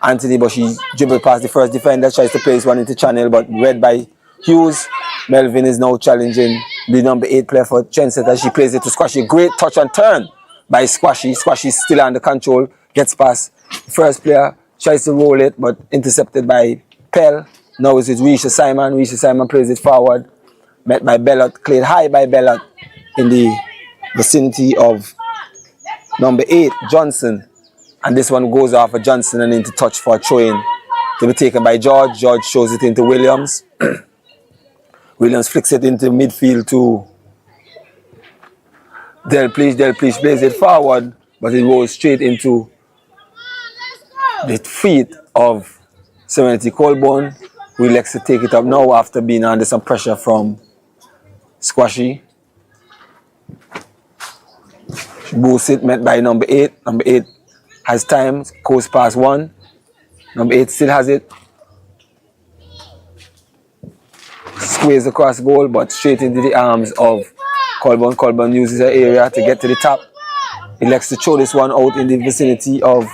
Anthony, but she dribbled past the first defender, tries to place one into channel, but read by Hughes. Melvin is now challenging the number 8 player for Trendsetters. She plays it to Squashy. Great touch and turn by Squashy. Squashy is still under control. Gets past the first player. Tries to roll it, but intercepted by Pell. Now it's Risha Simon. Risha Simon plays it forward. Met by Bellot. Cleared high by Bellot in the vicinity of number 8, Johnson. And this one goes off of Johnson and into touch for a throw-in to be taken by George. George shows it into Williams. Williams flicks it into midfield to Del Piche. Del Piche plays it forward, but it goes straight into the feet of Serenity Colborne, who elects to take it up now after being under some pressure from Squashy. She boosts it, met by number 8. Number 8 has time, goes past 1. Number 8 still has it. Squares across goal, but straight into the arms of Colborne. Colborne uses her area to get to the top. Elects to throw this one out in the vicinity of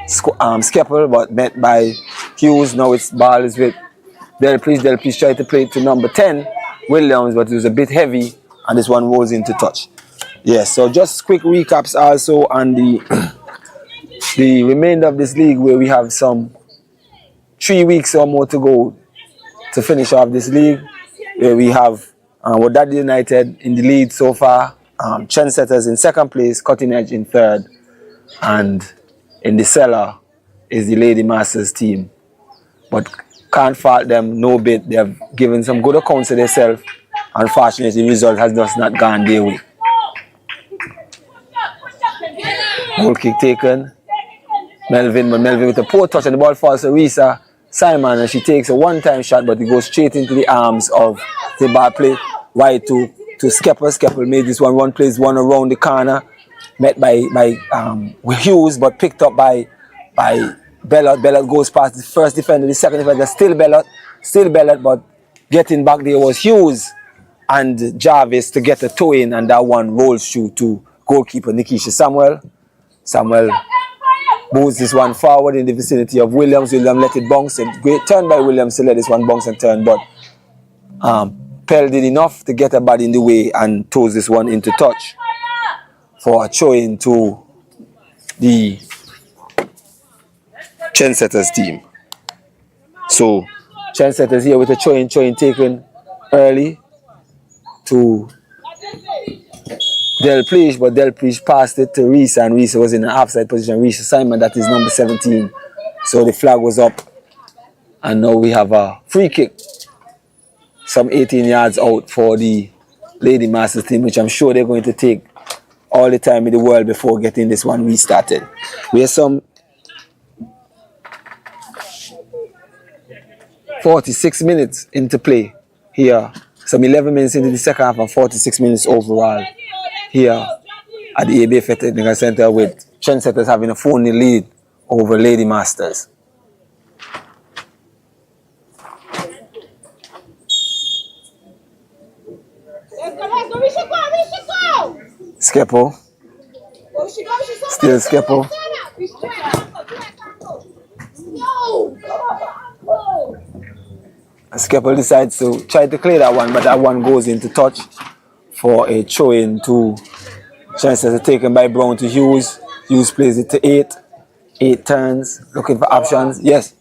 Skeppel, but met by Hughes. Now its ball is with Delplease. Delplease tried to play it to number 10, Williams, but it was a bit heavy, and this one rolls into touch. Yes, so just quick recaps also on the remainder of this league, where we have some 3 weeks or more to go to finish off this league, where we have Wadadi United in the lead so far, Trendsetters in second place, Cutting Edge in third, and in the cellar is the Lady Masters team. But can't fault them no bit. They have given some good accounts of themselves. Unfortunately, the result has just not gone their way. Goal kick taken. Melvin with a poor touch, and the ball falls to Risa Simon, and she takes a one-time shot, but it goes straight into the arms of the ball play wide to Skeppel. Skeppel made this one plays one around the corner, met by Hughes, but picked up by Bellot. Bellot goes past the first defender, the second defender, still Bellot, but getting back there was Hughes and Jarvis to get a toe in, and that one rolls through to goalkeeper Nikisha Samuel. Samuel moves this one forward in the vicinity of Williams. Williams let it bounce. A great turn by Williams to let this one bounce and turn, but Pell did enough to get a body in the way and throws this one into touch for a throw-in to the Trendsetters team. So Trendsetters here with a throw-in taken early to Delplease, but Delplease passed it to Risa, and Risa was in an offside position. Risa Simon, that is number 17. So the flag was up, and now we have a free kick, some 18 yards out for the Lady Masters team, which I'm sure they're going to take all the time in the world before getting this one restarted. We have some 46 minutes into play here, some 11 minutes into the second half and 46 minutes overall here at the ABFA Technical Center, with Trendsetters having a 4-0 lead over Lady Masters. Skeppel. Still Skeppel. Skeppel decides to try to clear that one, but that one goes into touch for a throw-in to Trendsetters, taken by Brown to Hughes. Hughes plays it to 8. 8 turns, looking for options. Yes.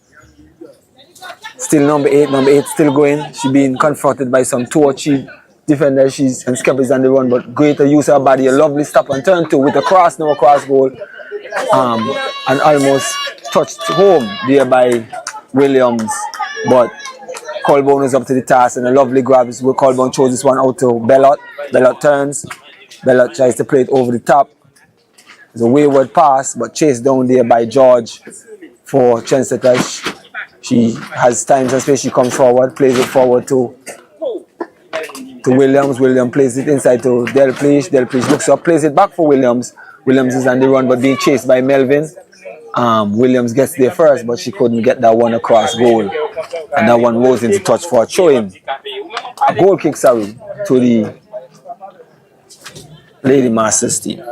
Still number 8. Number 8 still going. She's being confronted by some 2 or 3 defenders. And Skeppel is on the run, but greater use of her body. A lovely stop on turn 2 with a cross, no cross goal. And almost touched home there by Williams. But Colborne is up to the task, and a lovely grab is where Colborne throws this one out to Bellot. Bellot turns. Bellot tries to play it over the top. It's a wayward pass, but chased down there by George for Trendsetters. She has time and space. She comes forward, plays it forward to Williams. Williams plays it inside to Delplease. Delplease looks up, plays it back for Williams. Williams is on the run, but being chased by Melvin. Williams gets there first, but she couldn't get that one across goal. And that one rolls into touch for a throw-in. A goal kick, to the Lady Masters team.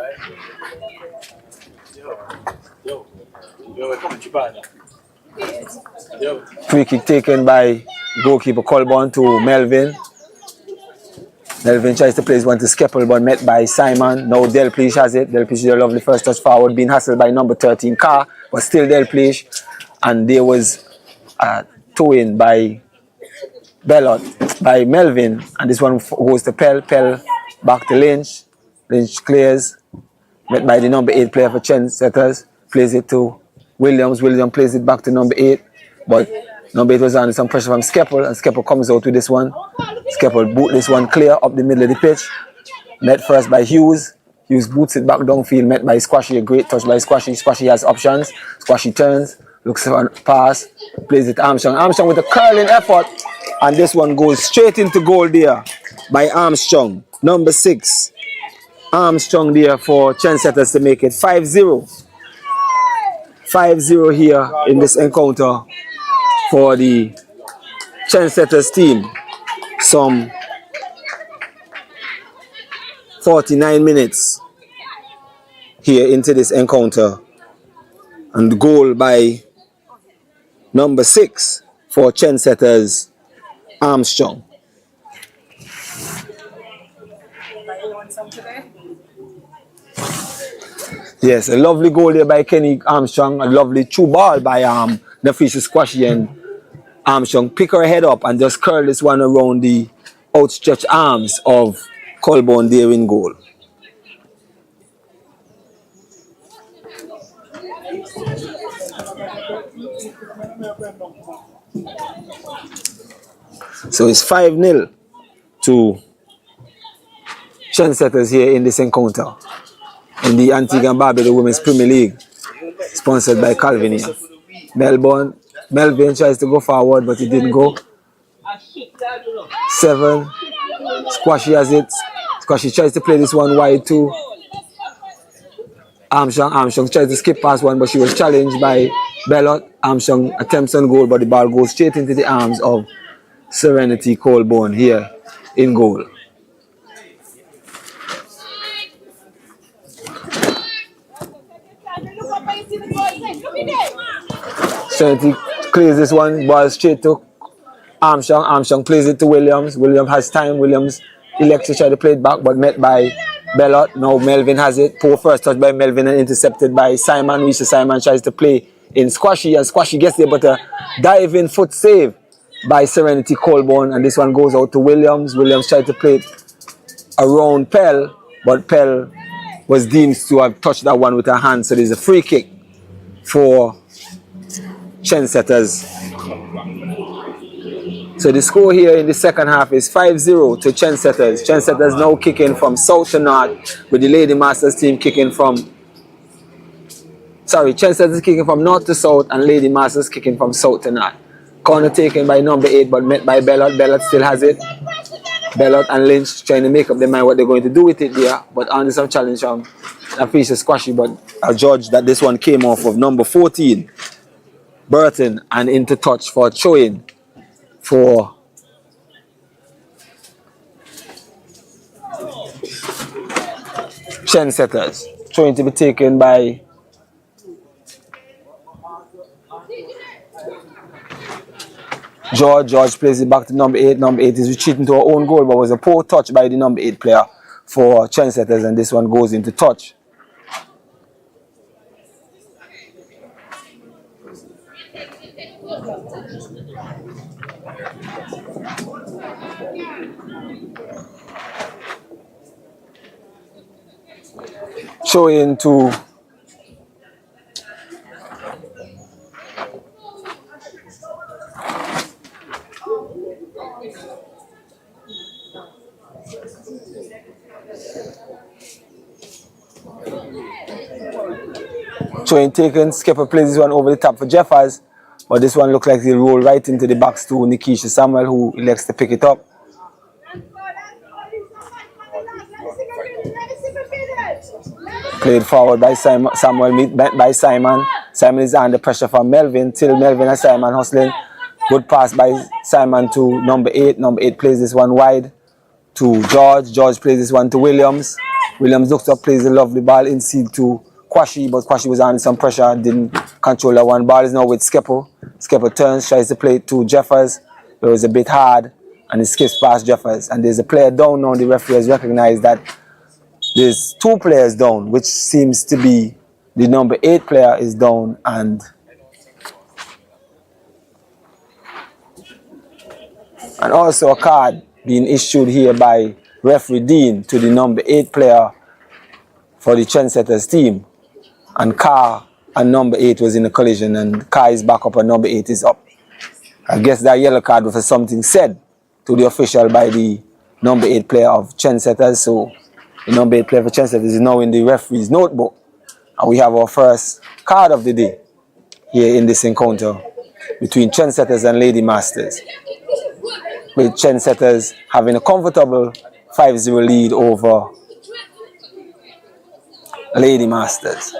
Free kick taken by goalkeeper Colborne to Melvin. Melvin tries to place one to Skeppel, but met by Simon. Now Delplease has it. Delplease did a lovely first touch forward, being hassled by number 13 Car, but still Delplease. And there was a toe-in by Bellot, by Melvin, and this one goes to Pell. Pell back to Lynch. Lynch clears, met by the number 8 player for Trendsetters. Plays it to Williams. Williams plays it back to number 8, but number 8 was under some pressure from Skeppel, and Skeppel comes out with this one. Skeppel boot this one clear up the middle of the pitch. Met first by Hughes. Hughes boots it back downfield, met by Squashy. A great touch by Squashy. Squashy has options. Squashy turns, looks for a pass, plays it to Armstrong. Armstrong with a curling effort, and this one goes straight into goal there by Armstrong. Number 6. Armstrong there for Trendsetters to make it 5-0. 5-0 here in this encounter for the Trendsetters team. Some 49 minutes here into this encounter, and the goal by number 6 for Trendsetters, Armstrong. Yes, a lovely goal there by Kenny Armstrong, a lovely true ball by Nafisha Squashy, and Armstrong pick her head up and just curl this one around the outstretched arms of Colborne there in goal. So it's 5-0 to Trendsetters here in this encounter in the Antigua and Barbuda Women's Premier League, sponsored by Calvin here. Melvin tries to go forward, but he didn't go. 7. Squashy has it. Squashy tries to play this one wide too. Armstrong tries to skip past one, but she was challenged by Bellot. Armstrong attempts on goal, but the ball goes straight into the arms of Serenity Colborne here in goal. Serenity clears this one, ball straight to Armstrong. Armstrong plays it to Williams. Williams has time. Williams elects to try to play it back, but met by Bellot. Now Melvin has it. Poor first touch by Melvin and intercepted by Simon. Risha Simon tries to play in Squashy, and Squashy gets there, but a diving foot save by Serenity Colborne, and this one goes out to Williams. Williams tried to play it around Pell, but Pell was deemed to have touched that one with her hand, so there's a free kick for Trendsetters. So the score here in the second half is 5-0 to Trendsetters. Trendsetters now kicking from south to north, with the Lady Masters team kicking from... Trendsetters kicking from north to south, and Lady Masters kicking from south to north. Corner taken by number 8, but met by Bellot. Bellot still has it. Bellot and Lynch trying to make up their mind what they're going to do with it there, but under some challenge from a piece of Squashy, but I judge that this one came off of number 14, Burton, and into touch for throwing for Trendsetters. Throwing to be taken by George. George plays it back to number 8. Number 8 is retreating to her own goal, but was a poor touch by the number 8 player for Trendsetters, and this one goes into touch. Showing to taken. Skipper plays this one over the top for Jeffers, but this one looked like they roll right into the box to Nikisha Samuel, who elects to pick it up. Played forward by Samuel, met by Simon. Simon is under pressure from Melvin, till Melvin and Simon hustling. Good pass by Simon to number 8. Number 8 plays this one wide to George. George plays this one to Williams. Williams looks up, plays a lovely ball inside to Quashy, but Quashy was under some pressure, didn't control that one. Ball is now with Skepper. Skepper turns, tries to play it to Jeffers. It was a bit hard, and it skips past Jeffers. And there's a player down now. The referee has recognized that there's 2 players down, which seems to be the number 8 player is down, and also a card being issued here by referee Dean to the number 8 player for the Trendsetters team. And Carr and number 8 was in a collision, and Carr is back up and number 8 is up. I guess that yellow card was something said to the official by the number 8 player of Trendsetters, so The number 8 player for Trendsetters is now in the referee's notebook. And we have our first card of the day here in this encounter between Trendsetters and Lady Masters, with Trendsetters having a comfortable 5-0 lead over Lady Masters.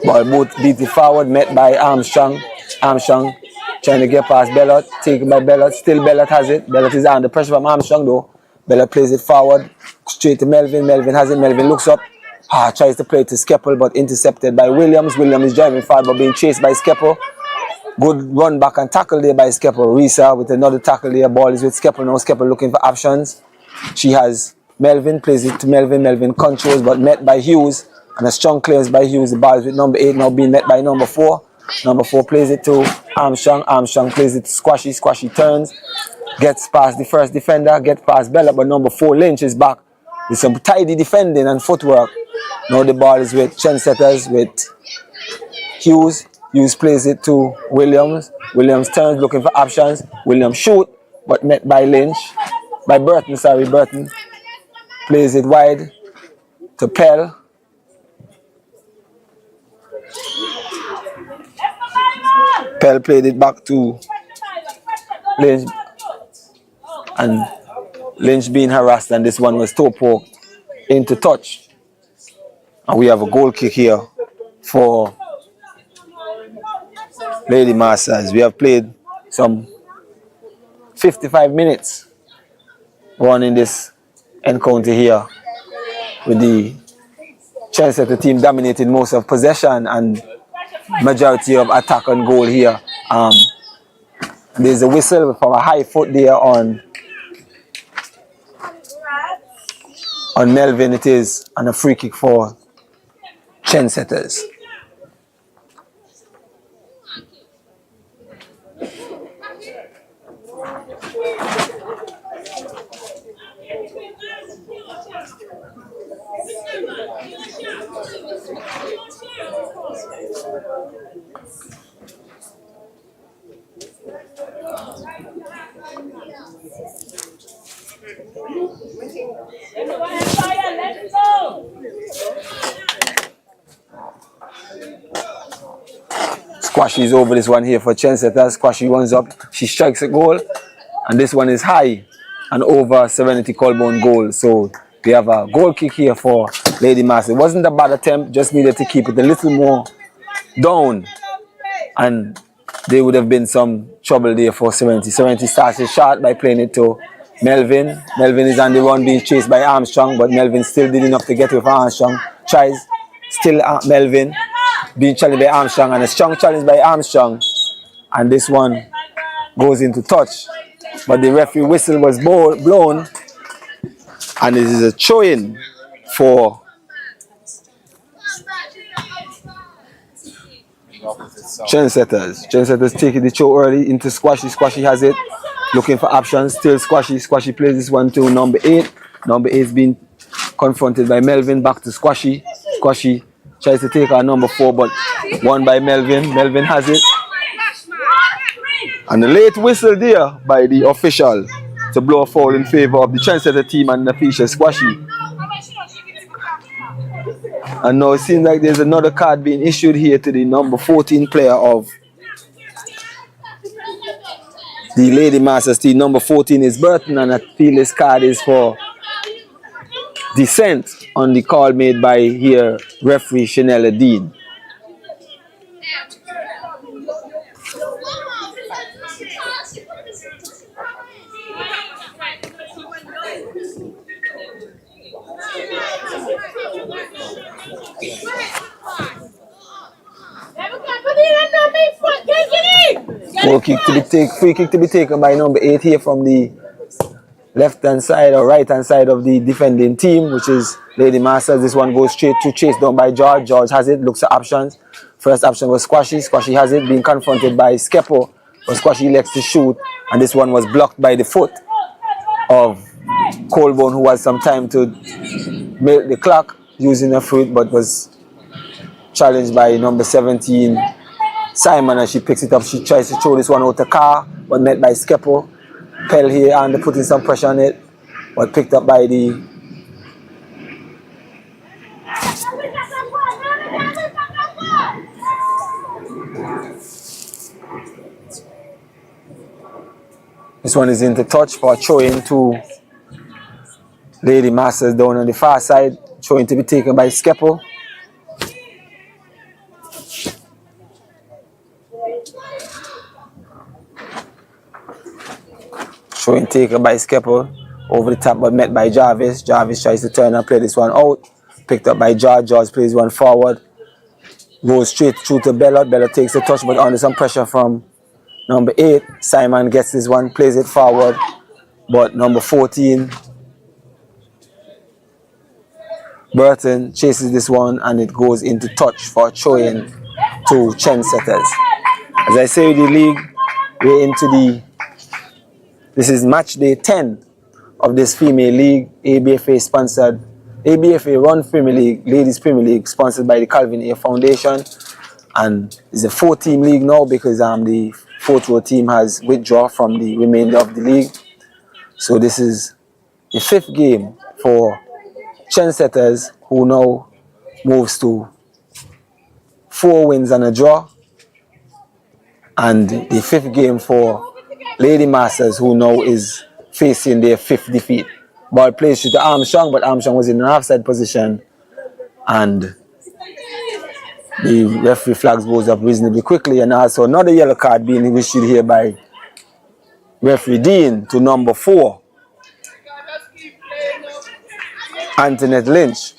Ball both beat it forward, met by Armstrong. Armstrong trying to get past Bellot, taken by Bellot. Still Bellot has it. Bellot is under pressure from Armstrong though. Bellot plays it forward, straight to Melvin. Melvin has it. Melvin looks up. Tries to play to Skeppel, but intercepted by Williams. Williams is driving forward, but being chased by Skeppel. Good run back and tackle there by Skeppel. Risa with another tackle there. Ball is with Skeppel now. Skeppel looking for options. She has Melvin, plays it to Melvin. Melvin controls, but met by Hughes. And a strong clearance by Hughes. The ball is with number 8, now being met by number 4. Number 4 plays it to Armstrong. Armstrong plays it to Squashy. Squashy turns, gets past the first defender, gets past Bella, but number 4 Lynch is back with some tidy defending and footwork. Now the ball is with Trendsetters with Hughes. Hughes plays it to Williams. Williams turns, looking for options. Williams shoot, but met by Lynch. By Burton, sorry, Burton. Plays it wide to Pell. Pell played it back to Lynch. And Lynch being harassed, and this one was toe poked into touch. And we have a goal kick here for Lady Masters. We have played some 55 minutes running this encounter here, with the Trendsetter team dominating most of possession and majority of attack and goal here. There's a whistle from a high foot there on Melvin, it is, and a free kick for Trendsetters. Squashy is over this one here for Trendsetters. Squashy runs up, she strikes a goal, and this one is high and over Serenity Colborne goal. So we have a goal kick here for Lady Master. It wasn't a bad attempt, just needed to keep it a little more down, and there would have been some trouble there for Serenity. Serenity starts his shot by playing it to Melvin. Melvin is on the run, being chased by Armstrong, but Melvin still did enough to get with Armstrong. Tries, still Melvin being challenged by Armstrong, and a strong challenge by Armstrong, and this one goes into touch, but the referee whistle was blown, and this is a throw-in for Trendsetters. Trendsetters taking the throw early into Squashy. Squashy has it, looking for options. Still Squashy. Squashy plays this one to number 8. Number 8 is being confronted by Melvin. Back to Squashy. Squashy tries to take our number 4, but won by Melvin. Melvin has it. And a late whistle there by the official to blow a foul in favor of the Trendsetter team and the feature Squashy. And now it seems like there's another card being issued here to the number 14 player of the Lady Masters team. Number 14 is Burton, and I feel this card is for dissent on the call made by here referee Chanel Dean. Free kick to be taken by number 8 here from the left-hand side or right-hand side of the defending team, which is Lady Masters. This one goes straight to chase down by George. George has it, looks at options. First option was Squashy. Squashy has it, being confronted by Skepo, but Squashy elects to shoot, and this one was blocked by the foot of Colborne, who had some time to milk the clock using a fruit, but was challenged by number 17, Simon, and she picks it up. She tries to throw this one out the car, but met by Skepo. Pell here and putting some pressure on it, but picked up by the this one is into touch for throwing to Lady Masters down on the far side, throwing to be taken by Skepo. Throwing taken by Skepo over the top, but met by Jarvis. Jarvis tries to turn and play this one out. Picked up by George. George plays one forward. Goes straight through to Bellot. Bellot takes the touch, but under some pressure from number 8. Simon gets this one, plays it forward, but number 14, Burton, chases this one, and it goes into touch for throwing to Trendsetters. As I say, the league, we're into this is match day 10 of this female league, ABFA sponsored, ABFA run Premier League, Ladies Premier League, sponsored by the Calvin A Foundation. And it's a 4-team league now because the 4th row team has withdrawn from the remainder of the league. So this is the 5th game for Trendsetters, who now moves to 4 wins and a draw. And the 5th game for Lady Masters, who now is facing their 5th defeat. Ball plays to Armstrong, but Armstrong was in an offside position, and the referee flags goes up reasonably quickly, and also another yellow card being issued here by referee Dean to number 4, Antoinette Lynch.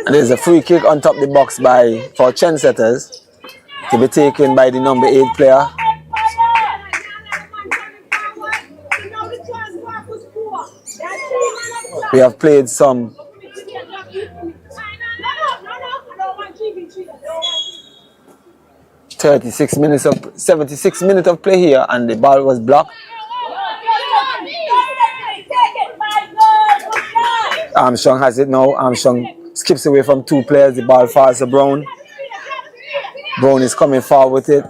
And there's a free kick on top of the box for Trendsetters to be taken by the number 8 player. We have played some 76 minutes of play here, and the ball was blocked. Armstrong has it now. Armstrong skips away from 2 players. The ball falls to Brown. Brown is coming forward with it.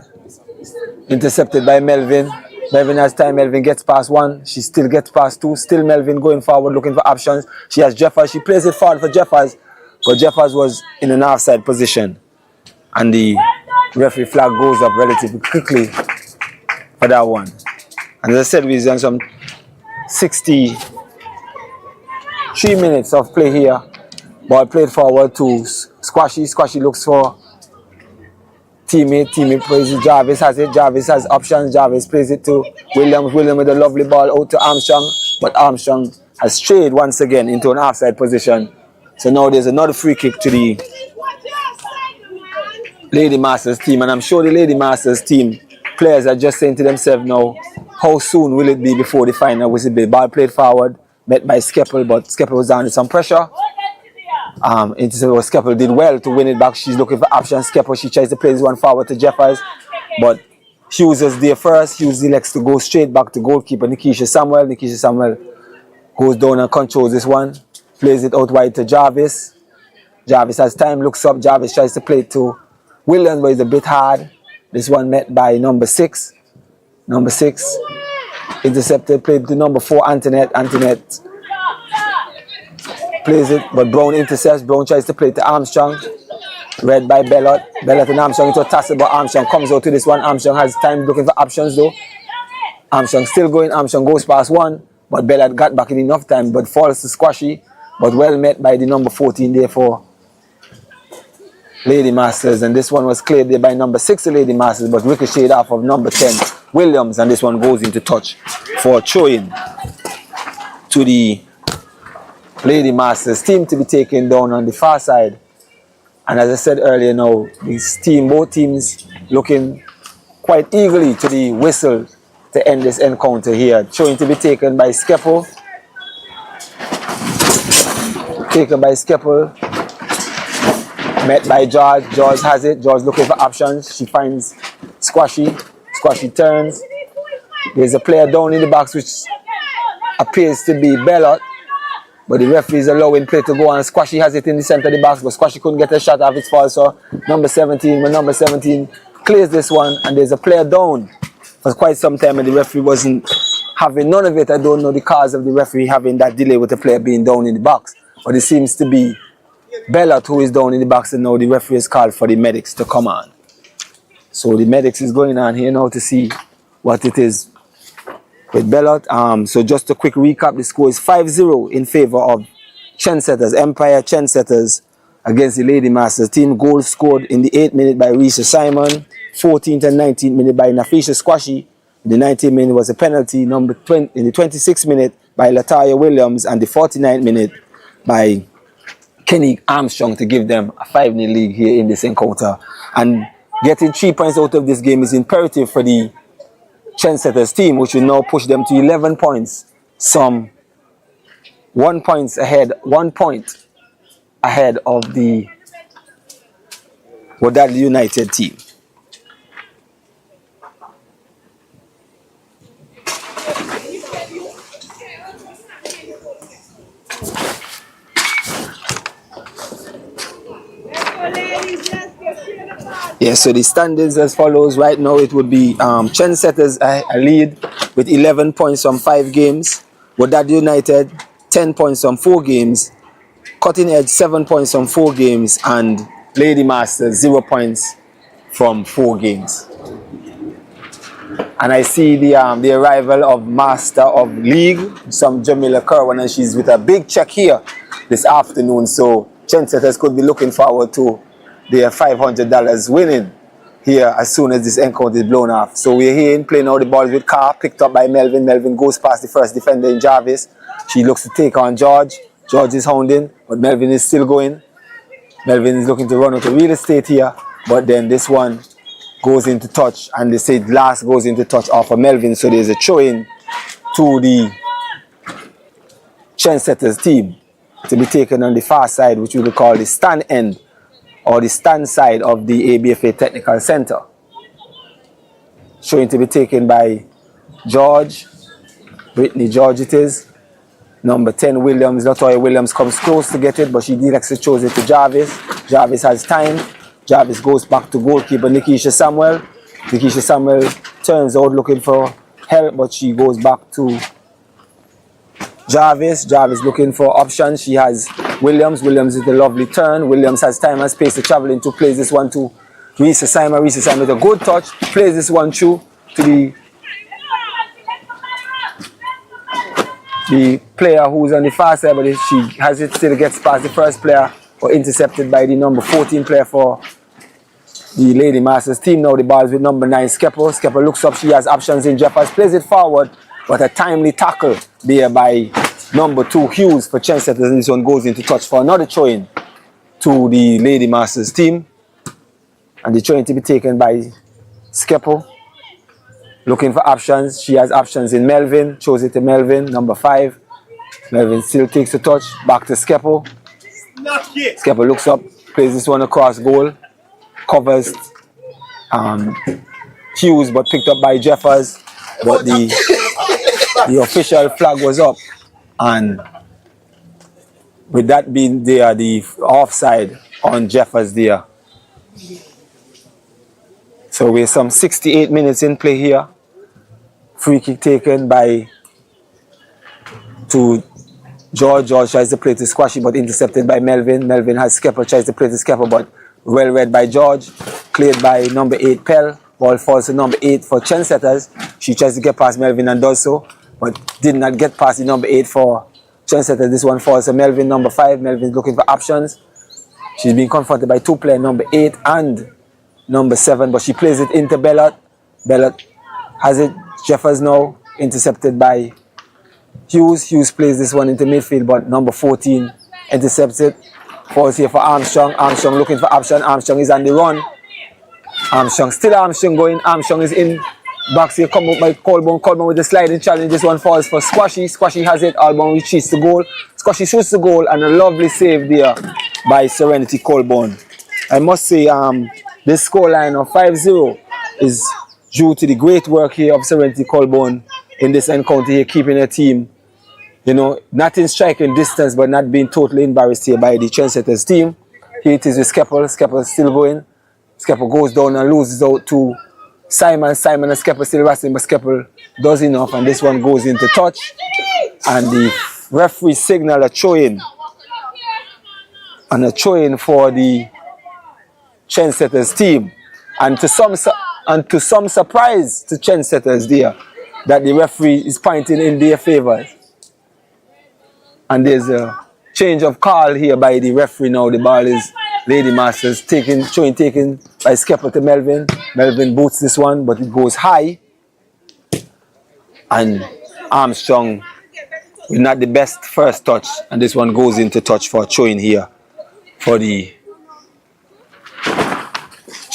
Intercepted by Melvin. Melvin has time. Melvin gets past 1. She still gets past 2. Still Melvin going forward looking for options. She has Jeffers. She plays it forward for Jeffers, but Jeffers was in an offside position. And the referee flag goes up relatively quickly for that one. And as I said, we've done some 63 minutes of play here. Ball played forward to Squashy. Squashy looks for teammate. Teammate plays it. Jarvis has it. Jarvis has options. Jarvis plays it to Williams. Williams with a lovely ball out to Armstrong. But Armstrong has strayed once again into an offside position. So now there's another free kick to the Lady Masters team. And I'm sure the Lady Masters team players are just saying to themselves now, how soon will it be before the final whistle? The ball played forward, met by Skeppel, but Skeppel was under some pressure. Skeppel did well to win it back. She's looking for options. Skeppel, she tries to play this one forward to Jeffers, but Hughes is there first. Hughes elects to go straight back to goalkeeper Nikisha Samuel. Nikisha Samuel goes down and controls this one. Plays it out wide to Jarvis. Jarvis has time, looks up. Jarvis tries to play it to Williams, but it's a bit hard. This one met by number 6. Number 6 intercepted, played to number 4, Antoinette. Antoinette plays it, but Brown intercepts. Brown tries to play to Armstrong. Read by Bellot. Bellot and Armstrong into a tussle, but Armstrong comes out to this one. Armstrong has time looking for options though. Armstrong still going. Armstrong goes past 1, but Bellot got back in enough time, but falls to Squashy. But well met by the number 14 there for Lady Masters, and this one was cleared there by number 6 Lady Masters, but ricocheted off of number 10 Williams, and this one goes into touch for throwing to the Lady Masters team to be taken down on the far side. And as I said earlier, now both teams looking quite eagerly to the whistle to end this encounter here. Throwing to be taken by Skeppel. Taken by Skeppel. Met by George. George has it. George looking for options. She finds Squashy. Squashy turns. There's a player down in the box which appears to be Bellot. But the referee is allowing play to go on. Squashy has it in the center of the box, but Squashy couldn't get a shot off its fall. So number 17, when number 17 clears this one, and there's a player down for quite some time, and the referee wasn't having none of it. I don't know the cause of the referee having that delay with the player being down in the box. But it seems to be Bellot who is down in the box, and now the referee has called for the medics to come on. So the medics is going on here now to see what it is with Bellot. So just a quick recap, the score is 5-0 in favor of Trendsetters, Empire Trendsetters against the Lady Masters team. Goal scored in the 8th minute by Risa Simon, 14th and 19th minute by Nafisha Squashy. The 19th minute was a penalty, in the 26th minute by Latoya Williams, and the 49th minute by Kenny Armstrong to give them a 5-0 lead here in this encounter. And getting 3 points out of this game is imperative for the Trendsetters team, which will now push them to 11 points, some 1 point ahead of the Wadadli United team. Yeah, so the standings as follows. Right now it would be Trendsetters a lead with 11 points from 5 games. Wadadli United 10 points from 4 games. Cutting Edge 7 points from 4 games, and Lady Masters 0 points from 4 games. And I see the arrival of Master of League, some Jamila Kerwin, and she's with a big check here this afternoon. So Trendsetters could be looking forward to their $500 winning here as soon as this encounter is blown off. So we're here playing all the balls with CAF, picked up by Melvin. Melvin goes past the first defender in Jarvis. She looks to take on George. George is hounding, but Melvin is still going. Melvin is looking to run out of real estate here, but then this one goes into touch, and they say last goes into touch off of Melvin. So there's a throw-in to the Trendsetters team to be taken on the far side, which we will call the stand end, or the stand side of the ABFA Technical Center. Showing to be taken by George, Brittany George it is. Number 10 Williams, Latoya Williams comes close to get it, but she directs it, shows it to Jarvis. Jarvis has time. Jarvis goes back to goalkeeper Nikisha Samuel. Nikisha Samuel turns out looking for help, but she goes back to Jarvis. Jarvis looking for options. She has Williams. Williams with a lovely turn. Williams has time and space to travel into, plays this one to Risa Simon. Risa Simon with a good touch, plays this one through to the player who's on the far side, but she has it, still gets past the first player, or intercepted by the number 14 player for the Lady Masters team. Now the ball is with number 9 Skeppel. Skeppel looks up, she has options in Jeffers, plays it forward, but a timely tackle there by number 2 Hughes for Trendsetters, and this one goes into touch for another throw-in to the Lady Masters team. And the throw-in to be taken by Skeppel. Looking for options. She has options in Melvin. Shows it to Melvin, number 5. Melvin still takes the touch. Back to Skeppel. Skeppel looks up, plays this one across goal. Covers Hughes, but picked up by Jeffers. But the official flag was up. And with that being there, the offside on Jeffers there. So we're some 68 minutes in play here. Free kick taken to George. George tries to play to Squashy, but intercepted by Melvin. Melvin has Skeppel, tries to play to Skeppel, but well read by George. Cleared by number 8 Pell. Ball falls to number 8 for Trendsetters. She tries to get past Melvin and does so, but did not get past the number 8 for Trendsetters. This one falls to Melvin, number 5. Melvin's looking for options. She's being confronted by two players, number 8 and number 7, but she plays it into Bellot. Bellot has it. Jeffers now intercepted by Hughes. Hughes plays this one into midfield, but number 14 intercepts it. Falls here for Armstrong. Armstrong looking for option. Armstrong is on the run. Armstrong going. Armstrong is in. Box here, come up by Colburn. Colburn with the sliding challenge. This one falls for Squashy. Squashy has it. Alburn retreats the goal. Squashy shoots the goal, and a lovely save there by Serenity Colburn. I must say, this scoreline of 5-0 is due to the great work here of Serenity Colburn in this encounter here, keeping her team, you know, not in striking distance, but not being totally embarrassed here by the Trendsetters team. Here it is with Skeppel. Skeppel still going. Skeppel goes down and loses out to Simon. Simon and Skeppel still wrestling, but Skeppel does enough, and this one goes into touch. And the referee signal a throw-in. And a throw-in for the Trendsetters team. And to some surprise to Trendsetters there, that the referee is pointing in their favor. And there's a change of call here by the referee now. The ball is Lady Masters taken by Skeppel to Melvin. Melvin boots this one, but it goes high. And Armstrong with not the best first touch, and this one goes into touch for a throw-in here for the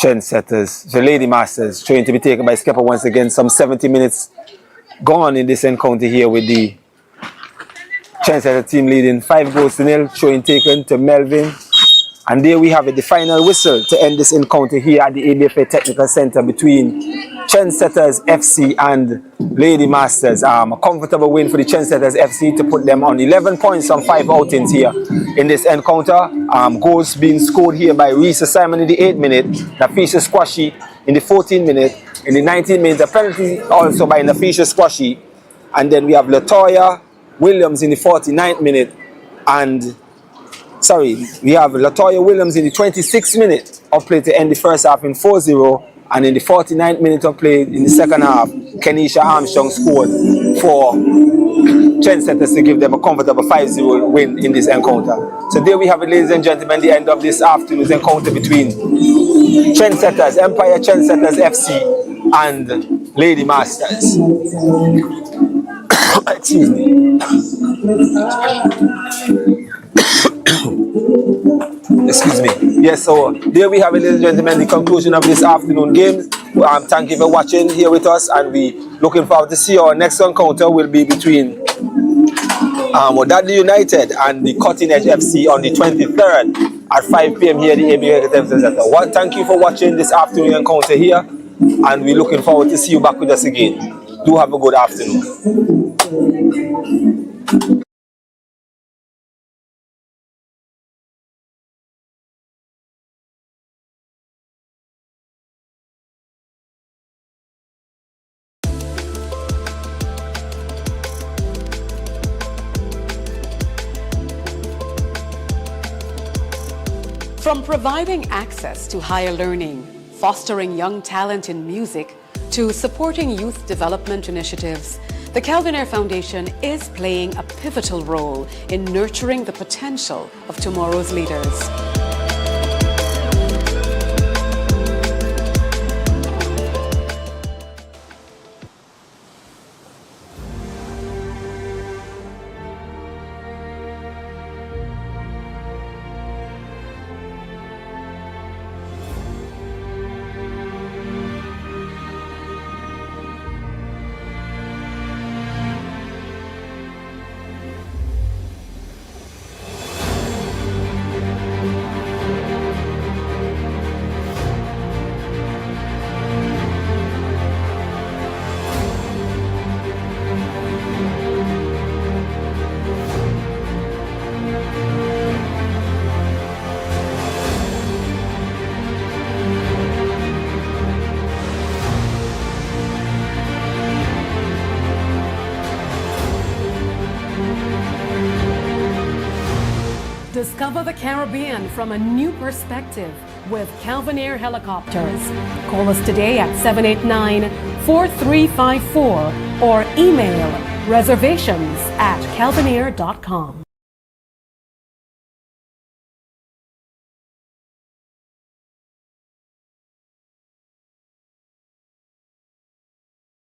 Trendsetters. The Lady Masters trying to be taken by Skeppel once again. Some 70 minutes gone in this encounter here with the Trendsetter team leading 5-0. Throw-in taken to Melvin. And there we have it, the final whistle to end this encounter here at the ABFA Technical Center between Trendsetters FC and Lady Masters. A comfortable win for the Trendsetters FC to put them on 11 points from 5 outings here in this encounter. Goals being scored here by Risa Simon in the 8th minute, Nafisha Squashy in the 14th minute, in the 19th minute, a penalty also by Nafisha Squashy. And then we have Latoya Williams in the 49th minute, and we have Latoya Williams in the 26th minute of play to end the first half in 4-0, and in the 49th minute of play in the second half, Kenisha Armstrong scored for Trendsetters to give them a comfortable 5-0 win in this encounter. So there we have it, ladies and gentlemen, the end of this afternoon's encounter between Trendsetters, Empire Trendsetters FC and Lady Masters. Excuse me. Excuse me. Yes, so there we have it, ladies and gentlemen, the conclusion of this afternoon game. Thank you for watching here with us, and we looking forward to see our next encounter will be between Wadadli United and the Cutting Edge FC on the 23rd at 5 p.m. here at the ABFA Technical Center. Thank you for watching this afternoon encounter here, and we're looking forward to see you back with us again. Do have a good afternoon. From providing access to higher learning, fostering young talent in music, to supporting youth development initiatives, the Calvin Ayre Foundation is playing a pivotal role in nurturing the potential of tomorrow's leaders. Discover the Caribbean from a new perspective with Calvin Ayre Helicopters. Call us today at 789-4354 or email reservations@calvinair.com.